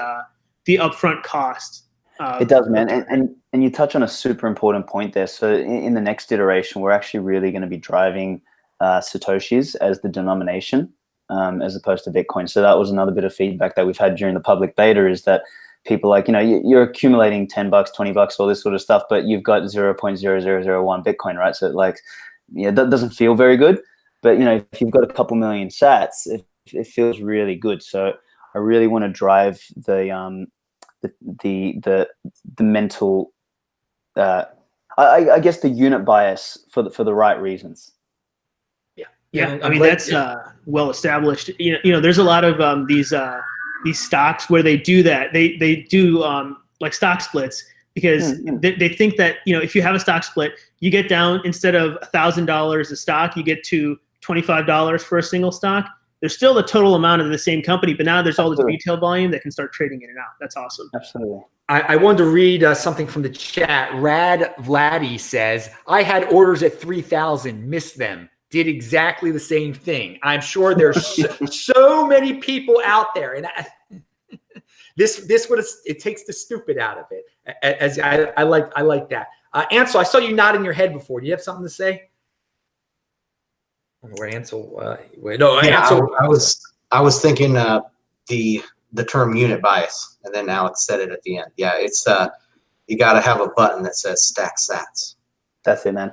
upfront cost. It does, man. And you touch on a super important point there. So in the next iteration, we're actually really going to be driving Satoshis as the denomination, as opposed to Bitcoin. So that was another bit of feedback that we've had during the public beta, is that people like, you know, you're accumulating $10, $20, all this sort of stuff, but you've got 0.0001 Bitcoin, right? So like, yeah, that doesn't feel very good. But, you know, if you've got a couple million sats, it feels really good. So I really want to drive the mental, I guess the unit bias for the right reasons. Yeah, I mean, that's well established. You know, there's a lot of these stocks where they do that. They do like stock splits, because they think that, you know, if you have a stock split, you get down, instead of $1,000 a stock, you get to $25 for a single stock. There's still the total amount of the same company, but now there's all this retail volume that can start trading in and out. That's awesome. Absolutely. I wanted to read something from the chat. Rad Vladdy says, I had orders at 3,000, missed them. Did exactly the same thing. I'm sure there's so many people out there, and it takes the stupid out of it. As I like that. Ansel, I saw you nodding your head before. Do you have something to say? I don't know where Ansel. Ansel. I was thinking the term unit bias, and then Alex said it at the end. Yeah, it's you got to have a button that says stack sats. That's it, man.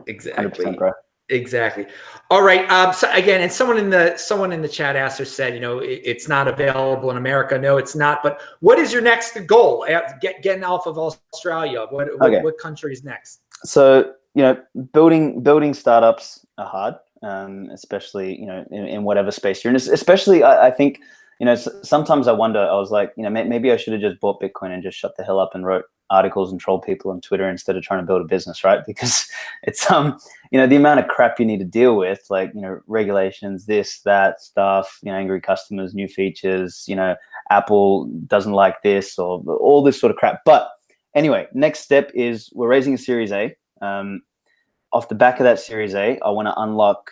Exactly. 100%, bro. Exactly. All right. So again, and someone in the chat asked or said, it's not available in America. No, it's not. But what is your next goal? Getting off of Australia. What country is next? So building startups are hard, especially in whatever space you're in. Especially, I think sometimes I wonder. I was like, maybe I should have just bought Bitcoin and just shut the hell up and wrote articles and troll people on Twitter instead of trying to build a business, right? Because it's the amount of crap you need to deal with, like regulations, this, that stuff, angry customers, new features, Apple doesn't like this, or all this sort of crap. But anyway, next step is we're raising a Series A. Off the back of that Series A, I want to unlock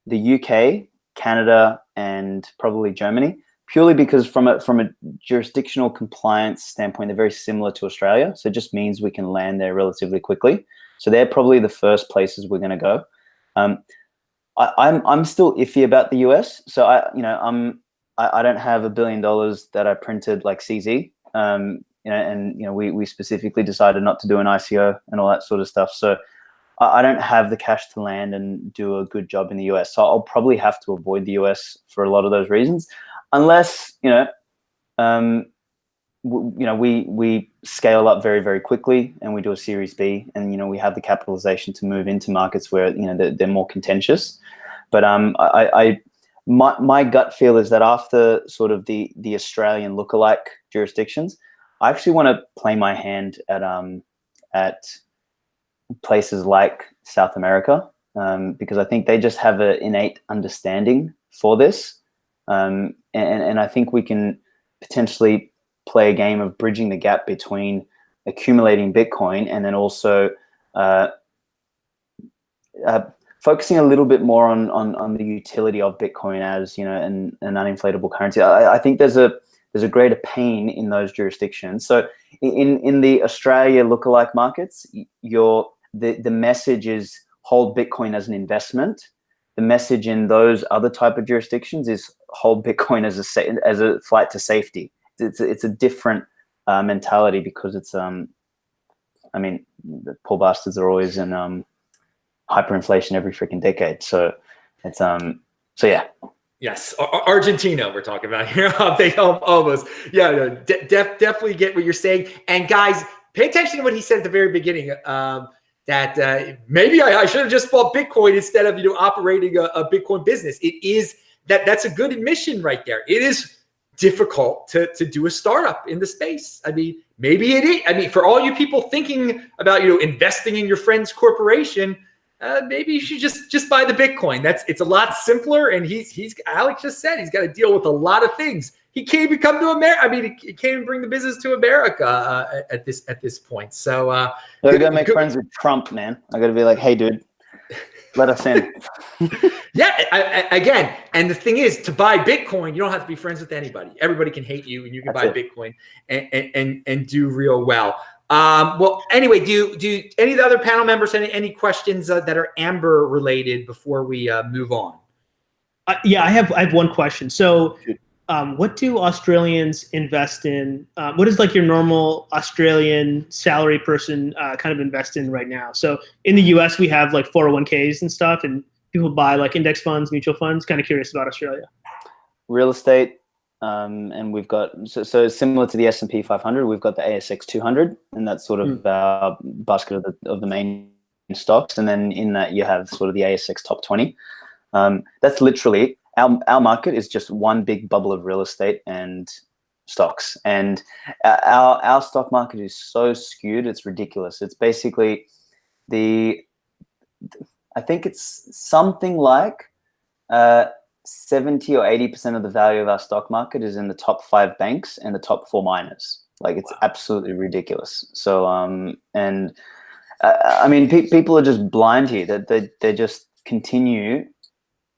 the UK, Canada, and probably Germany, purely because from a jurisdictional compliance standpoint, they're very similar to Australia. So it just means we can land there relatively quickly. So they're probably the first places we're going to go. I'm still iffy about the US. So I don't have $1 billion that I printed like CZ. We specifically decided not to do an ICO and all that sort of stuff. So I don't have the cash to land and do a good job in the US. So I'll probably have to avoid the US for a lot of those reasons, unless we scale up very, very quickly and we do a Series B, and we have the capitalization to move into markets where they're more contentious. But my gut feel is that after sort of the Australian lookalike jurisdictions, I actually want to play my hand at places like South America, because I think they just have an innate understanding for this, and I think we can potentially play a game of bridging the gap between accumulating Bitcoin and then also focusing a little bit more on the utility of Bitcoin as an uninflatable currency. I think there's a greater pain in those jurisdictions. So in the Australia lookalike markets, the message is hold Bitcoin as an investment. The message in those other type of jurisdictions is hold Bitcoin as a flight to safety. It's a different mentality, because it's the poor bastards are always in hyperinflation every freaking decade. So it's yeah. Yes, Argentina we're talking about here. They almost, definitely get what you're saying. And guys, pay attention to what he said at the very beginning. That maybe I should have just bought Bitcoin instead of operating a Bitcoin business. That's a good admission right there. It is difficult to do a startup in the space. I mean, maybe it is. I mean, for all you people thinking about investing in your friend's corporation, maybe you should just buy the Bitcoin. It's a lot simpler. And Alex just said he's got to deal with a lot of things. He can't even come to America. I mean, he can't even bring the business to America at this point. So I gotta make friends with Trump, man. I gotta be like, hey, dude, let us in. Yeah, again, and the thing is, to buy Bitcoin, you don't have to be friends with anybody. Everybody can hate you, and you can buy Bitcoin and do real well. Well, anyway, do any of the other panel members any questions that are Amber related before we move on? Yeah, I have one question. So, what do Australians invest in? What is like your normal Australian salary person kind of invest in right now? So in the US, we have like 401ks and stuff, and people buy like index funds, mutual funds. Kind of curious about Australia. Real estate, and we've got, so similar to the S&P 500, we've got the ASX 200, and that's sort of our basket of the main stocks. And then in that you have sort of the ASX top 20. That's literally, our market is just one big bubble of real estate and stocks. And our stock market is so skewed, it's ridiculous. It's basically I think it's something like 70 or 80% of the value of our stock market is in the top 5 banks and the top 4 miners. Like, it's absolutely ridiculous. So, I mean, people are just blind here. That they just continue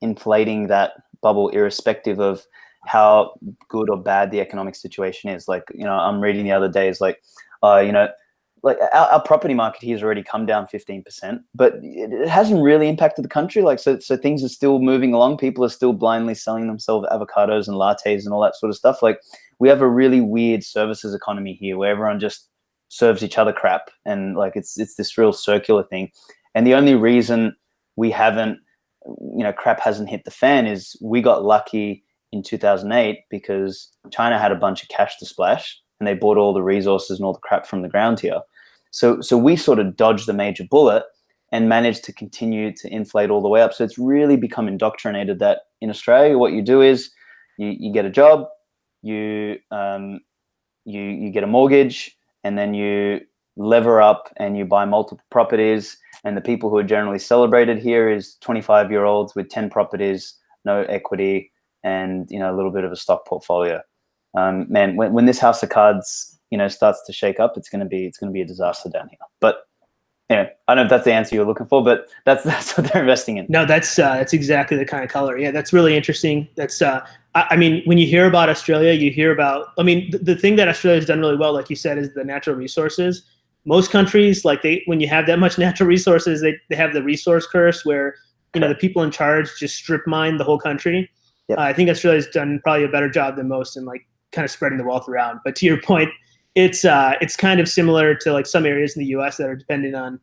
inflating that bubble, irrespective of how good or bad the economic situation is. Like, I'm reading the other day is like, like our property market here has already come down 15%, but it hasn't really impacted the country. Like, so things are still moving along. People are still blindly selling themselves avocados and lattes and all that sort of stuff. Like, we have a really weird services economy here where everyone just serves each other crap. And like, it's this real circular thing. And the only reason we haven't, crap hasn't hit the fan is we got lucky in 2008 because China had a bunch of cash to splash and they bought all the resources and all the crap from the ground here. So we sort of dodged the major bullet and managed to continue to inflate all the way up. So it's really become indoctrinated that in Australia, what you do is you get a job, you get a mortgage, and then you lever up and you buy multiple properties. And the people who are generally celebrated here is 25-year-olds with 10 properties, no equity, and a little bit of a stock portfolio. Man, when this house of cards starts to shake up, it's gonna be a disaster down here. But anyway, I don't know if that's the answer you're looking for, but that's what they're investing in. No, that's exactly the kind of color. Yeah, that's really interesting. That's I mean, when you hear about Australia, you hear about. I mean, the thing that Australia's done really well, like you said, is the natural resources. Most countries, when you have that much natural resources, they have the resource curse where the people in charge just strip mine the whole country. Yep. I think Australia's done probably a better job than most in kind of spreading the wealth around. But to your point, it's kind of similar to some areas in the U.S. that are dependent on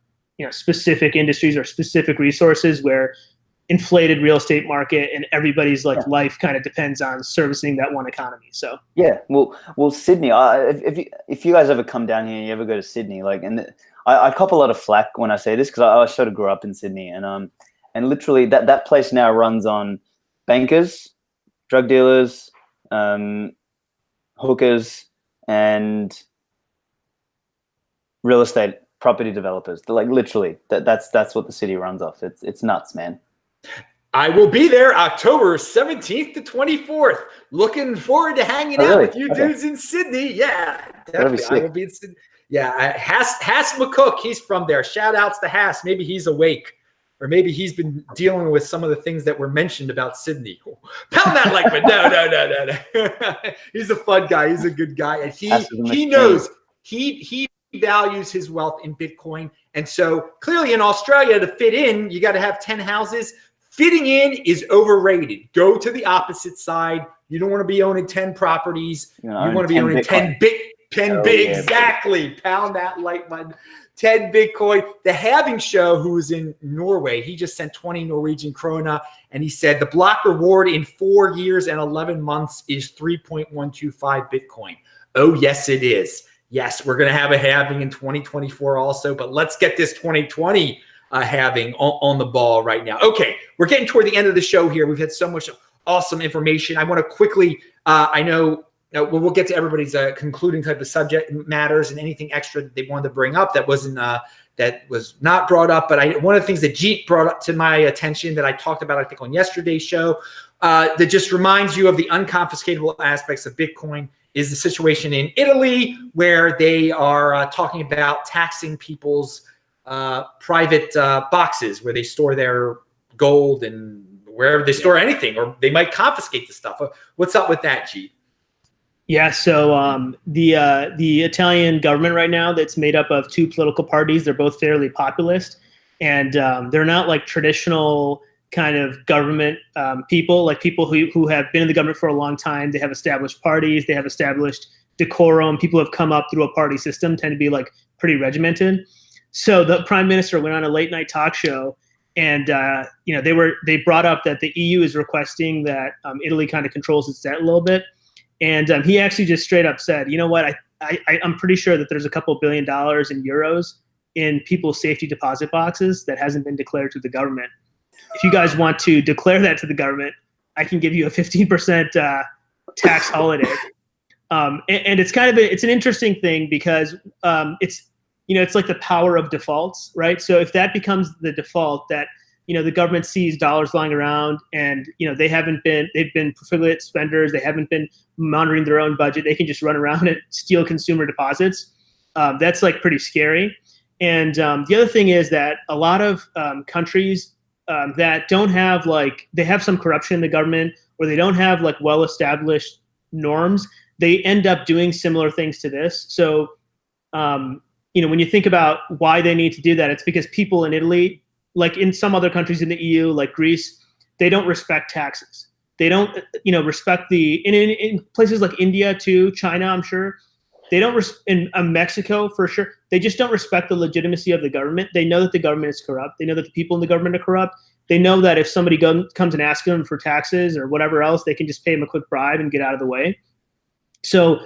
specific industries or specific resources where inflated real estate market and everybody's life kind of depends on servicing that one economy. So yeah, well, Sydney. If you guys ever come down here and you ever go to Sydney, I cop a lot of flack when I say this because I sort of grew up in Sydney and literally that place now runs on bankers, drug dealers, hookers, and real estate property developers. Literally that's what the city runs off. It's nuts, man. I will be there October 17th to 24th. Looking forward to hanging out with you dudes in Sydney. Yeah, definitely. I will be in Sydney. Yeah, Haas McCook, he's from there. Shout outs to Haas. Maybe he's awake. Or maybe he's been dealing with some of the things that were mentioned about Sydney. Pound that like, but no. He's a fun guy. He's a good guy. And he knows he values his wealth in Bitcoin. And so clearly in Australia, to fit in, you got to have 10 houses. Fitting in is overrated. Go to the opposite side. You don't want to be owning 10 properties. You want to be owning Bitcoin. 10 big. Exactly. Pound that like button. 10 Bitcoin. The Halving Show, who is in Norway, he just sent 20 Norwegian krona, and he said the block reward in 4 years and 11 months is 3.125 Bitcoin. Oh, yes, it is. Yes, we're going to have a halving in 2024 also, but let's get this 2020 halving on the ball right now. Okay, we're getting toward the end of the show here. We've had so much awesome information. I want to quickly, I know we'll get to everybody's concluding type of subject matters and anything extra that they wanted to bring up that wasn't that was not brought up. But one of the things that Jeet brought up to my attention that I talked about, I think, on yesterday's show, that just reminds you of the unconfiscatable aspects of Bitcoin is the situation in Italy where they are talking about taxing people's private boxes where they store their gold and wherever they store anything, or they might confiscate the stuff. What's up with that, Jeet? Yeah, so the Italian government right now, that's made up of two political parties. They're both fairly populist, and they're not traditional kind of government people, people who have been in the government for a long time. They have established parties. They have established decorum. People who have come up through a party system tend to be pretty regimented. So the prime minister went on a late night talk show, and they brought up that the EU is requesting that Italy kind of controls its debt a little bit. And he actually just straight up said, you know what, I'm pretty sure that there's a couple $1 billion in euros in people's safety deposit boxes that hasn't been declared to the government. If you guys want to declare that to the government, I can give you a 15% tax holiday. And it's it's an interesting thing because it's like the power of defaults, right? So if that becomes the default, that the government sees dollars lying around and they've been profligate spenders, they haven't been monitoring their own budget, they can just run around and steal consumer deposits. That's pretty scary. And the other thing is that a lot of countries that don't have they have some corruption in the government, or they don't have well-established norms, they end up doing similar things to this. So when you think about why they need to do that, it's because people in Italy, in some other countries in the EU, like Greece, they don't respect taxes. They don't, respect in places like India too, China, I'm sure, they don't in Mexico for sure. They just don't respect the legitimacy of the government. They know that the government is corrupt. They know that the people in the government are corrupt. They know that if somebody comes and asks them for taxes or whatever else, they can just pay them a quick bribe and get out of the way. So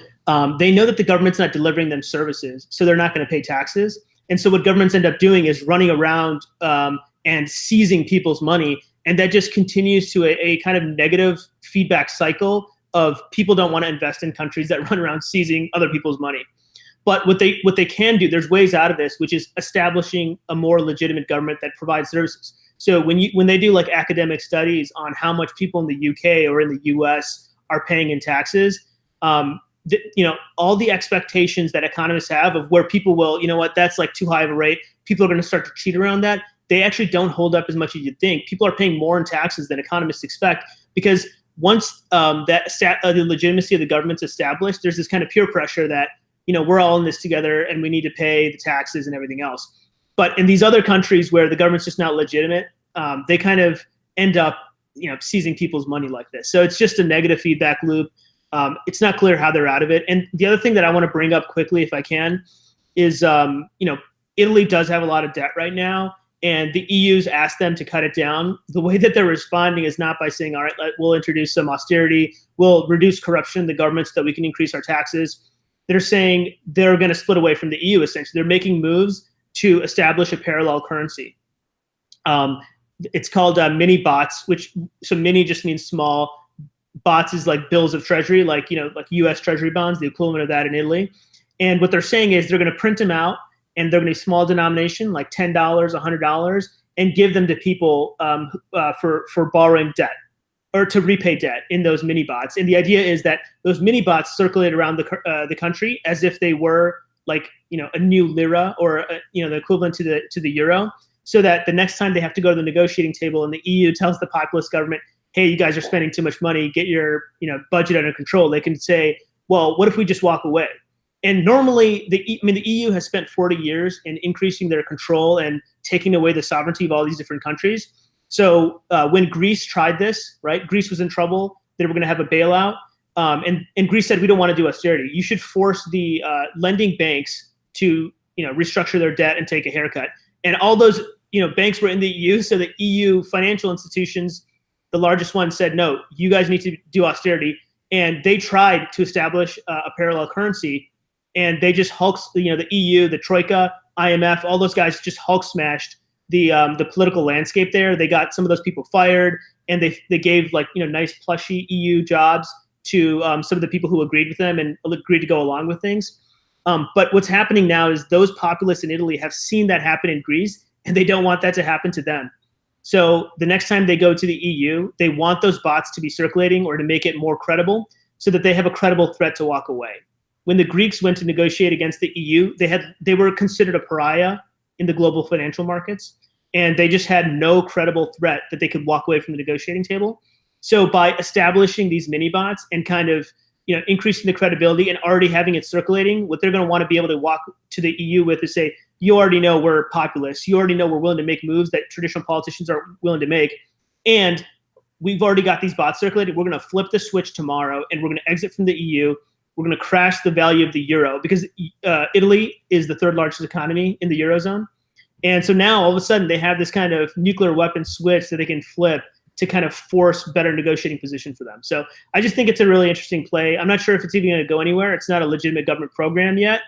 they know that the government's not delivering them services, so they're not going to pay taxes. And so what governments end up doing is running around and seizing people's money, and that just continues to a kind of negative feedback cycle of people don't want to invest in countries that run around seizing other people's money. But what they can do, there's ways out of this, which is establishing a more legitimate government that provides services. So when they do like academic studies on how much people in the UK or in the US are paying in taxes, all the expectations that economists have of where people will, you know what, that's like too high of a rate, people are going to start to cheat around that, they actually don't hold up as much as you'd think. People are paying more in taxes than economists expect, because once the legitimacy of the government's established, there's this kind of peer pressure that, we're all in this together and we need to pay the taxes and everything else. But in these other countries where the government's just not legitimate, they kind of end up, seizing people's money like this. So it's just a negative feedback loop. It's not clear how they're out of it. And the other thing that I want to bring up quickly, if I can, is, Italy does have a lot of debt right now, and the EU's asked them to cut it down. The way that they're responding is not by saying, all right, we'll introduce some austerity, we'll reduce corruption in the government so that we can increase our taxes. They're saying they're going to split away from the EU, essentially. They're making moves to establish a parallel currency. It's called mini bots, so mini just means small. Bots is like bills of treasury, like US treasury bonds, the equivalent of that in Italy. And what they're saying is they're going to print them out, and they're going to be small denomination, like $10, $100, and give them to people for borrowing debt or to repay debt in those mini bots. And the idea is that those mini bots circulate around the country as if they were like a new lira or the equivalent to the euro, so that the next time they have to go to the negotiating table and the EU tells the populist government, hey, you guys are spending too much money, get your budget under control, they can say, well, what if we just walk away? And normally, the EU has spent 40 years in increasing their control and taking away the sovereignty of all these different countries. So when Greece tried this, right, Greece was in trouble. They were going to have a bailout. And Greece said, we don't want to do austerity. You should force the lending banks to restructure their debt and take a haircut. And all those banks were in the EU. So the EU financial institutions, the largest one, said, no, you guys need to do austerity. And they tried to establish a parallel currency. And they just the EU, the Troika, IMF, all those guys just Hulk smashed the political landscape there. They got some of those people fired, and they gave nice plushy EU jobs to some of the people who agreed with them and agreed to go along with things. But what's happening now is those populists in Italy have seen that happen in Greece, and they don't want that to happen to them. So the next time they go to the EU, they want those bots to be circulating or to make it more credible so that they have a credible threat to walk away. When the Greeks went to negotiate against the EU, they were considered a pariah in the global financial markets, and they just had no credible threat that they could walk away from the negotiating table. So by establishing these mini bots and kind of increasing the credibility and already having it circulating, what they're going to want to be able to walk to the EU with is say, you already know we're populists, you already know we're willing to make moves that traditional politicians aren't willing to make, and we've already got these bots circulated. We're going to flip the switch tomorrow, and we're going to exit from the EU. We're going to crash the value of the euro, because Italy is the third largest economy in the Eurozone. And so now all of a sudden they have this kind of nuclear weapon switch that they can flip to kind of force better negotiating position for them. So I just think it's a really interesting play. I'm not sure if it's even going to go anywhere. It's not a legitimate government program yet,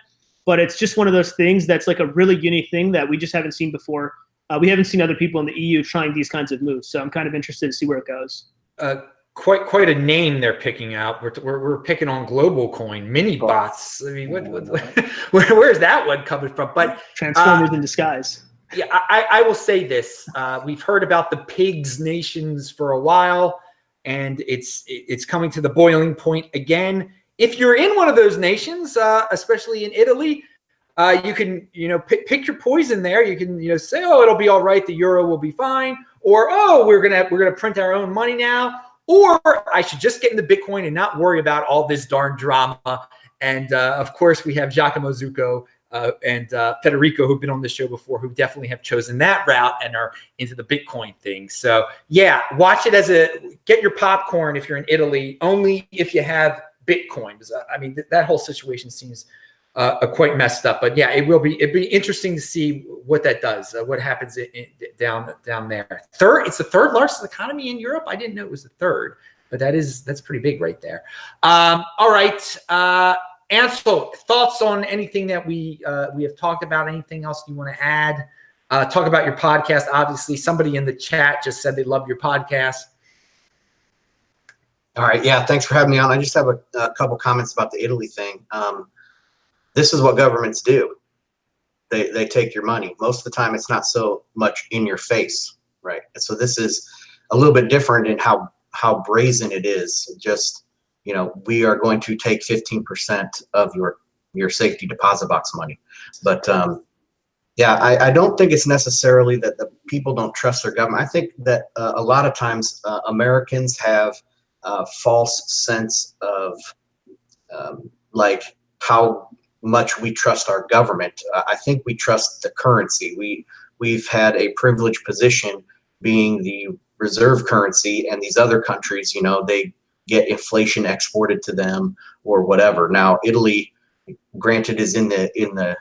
but it's just one of those things that's like a really unique thing that we just haven't seen before. We haven't seen other people in the EU trying these kinds of moves. So I'm kind of interested to see where it goes. Quite a name they're picking out. We're picking on GlobalCoin, mini bots. I mean, where's that one coming from? But Transformers in disguise. Yeah, I will say this. We've heard about the pigs nations for a while, and it's coming to the boiling point again. If you're in one of those nations, especially in Italy, you can pick your poison there. You can say, oh, it'll be all right. The euro will be fine, or oh, we're gonna print our own money now. Or I should just get into Bitcoin and not worry about all this darn drama. And of course, we have Giacomo Zucco and Federico, who've been on the show before, who definitely have chosen that route and are into the Bitcoin thing. So yeah, watch it get your popcorn if you're in Italy, only if you have Bitcoin. I mean, that whole situation seems quite messed up. But yeah, it'd be interesting to see what that does, what happens down there. It's the third largest economy in Europe. I didn't know it was the third, but that's pretty big right there. All right, Ansel, thoughts on anything that we have talked about? Anything else you want to add? Talk about your podcast. Obviously, somebody in the chat just said they love your podcast. All right. Yeah. Thanks for having me on. I just have a couple comments about the Italy thing. This is what governments do. They take your money. Most of the time, it's not so much in your face, right? And so this is a little bit different in how brazen it is. Just, we are going to take 15% of your safety deposit box money. But yeah, I don't think it's necessarily that the people don't trust their government. I think that a lot of times Americans have a false sense of like how much we trust our government. I think we trust the currency. We've had a privileged position being the reserve currency, and these other countries, they get inflation exported to them or whatever. Now, Italy, granted, is in the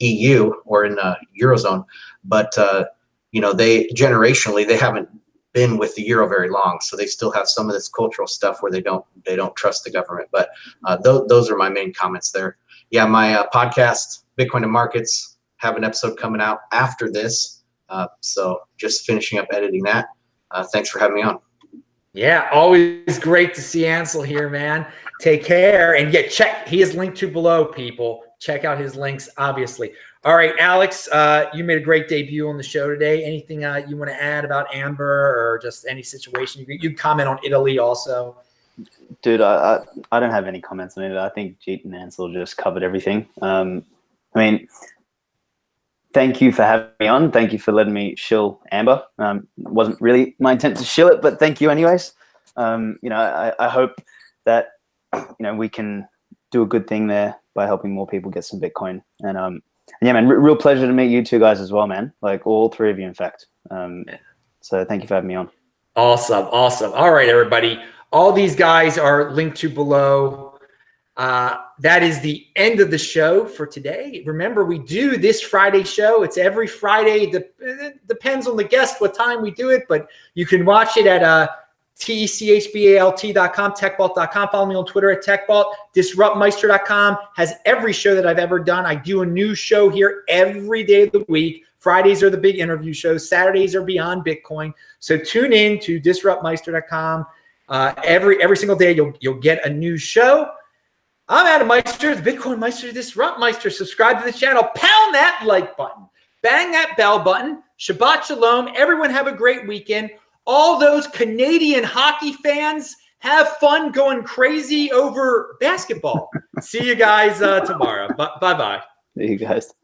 EU or in the Eurozone, but they generationally they haven't been with the euro very long, so they still have some of this cultural stuff where they don't trust the government. But those are my main comments there. Yeah, my podcast, Bitcoin and Markets, have an episode coming out after this, so just finishing up editing that. Thanks for having me on. Yeah, always great to see Ansel here, man. Take care, and he is linked to below, people. Check out his links, obviously. All right, Alex, you made a great debut on the show today. Anything you want to add about Amber or just any situation? You comment on Italy also. Dude, I don't have any comments on it. I think Jeet and Ansel just covered everything. I mean, thank you for having me on. Thank you for letting me shill Amber. It wasn't really my intent to shill it, but thank you anyways. I hope that, we can do a good thing there by helping more people get some Bitcoin. And yeah, man, real pleasure to meet you two guys as well, man. Like all three of you, in fact. So thank you for having me on. Awesome. All right, everybody. All these guys are linked to below. That is the end of the show for today. Remember, we do this Friday show. It's every Friday. It depends on the guest what time we do it, but you can watch it at techbalt.com, techbalt.com. Follow me on Twitter at techbalt. Disruptmeister.com has every show that I've ever done. I do a new show here every day of the week. Fridays are the big interview shows. Saturdays are Beyond Bitcoin. So tune in to disruptmeister.com. Every single day you'll get a new show. I'm Adam Meister, the Bitcoin Meister, Disrupt Meister. Subscribe to the channel. Pound that like button. Bang that bell button. Shabbat shalom. Everyone have a great weekend. All those Canadian hockey fans, have fun going crazy over basketball. See you guys tomorrow. Bye-bye. See you guys.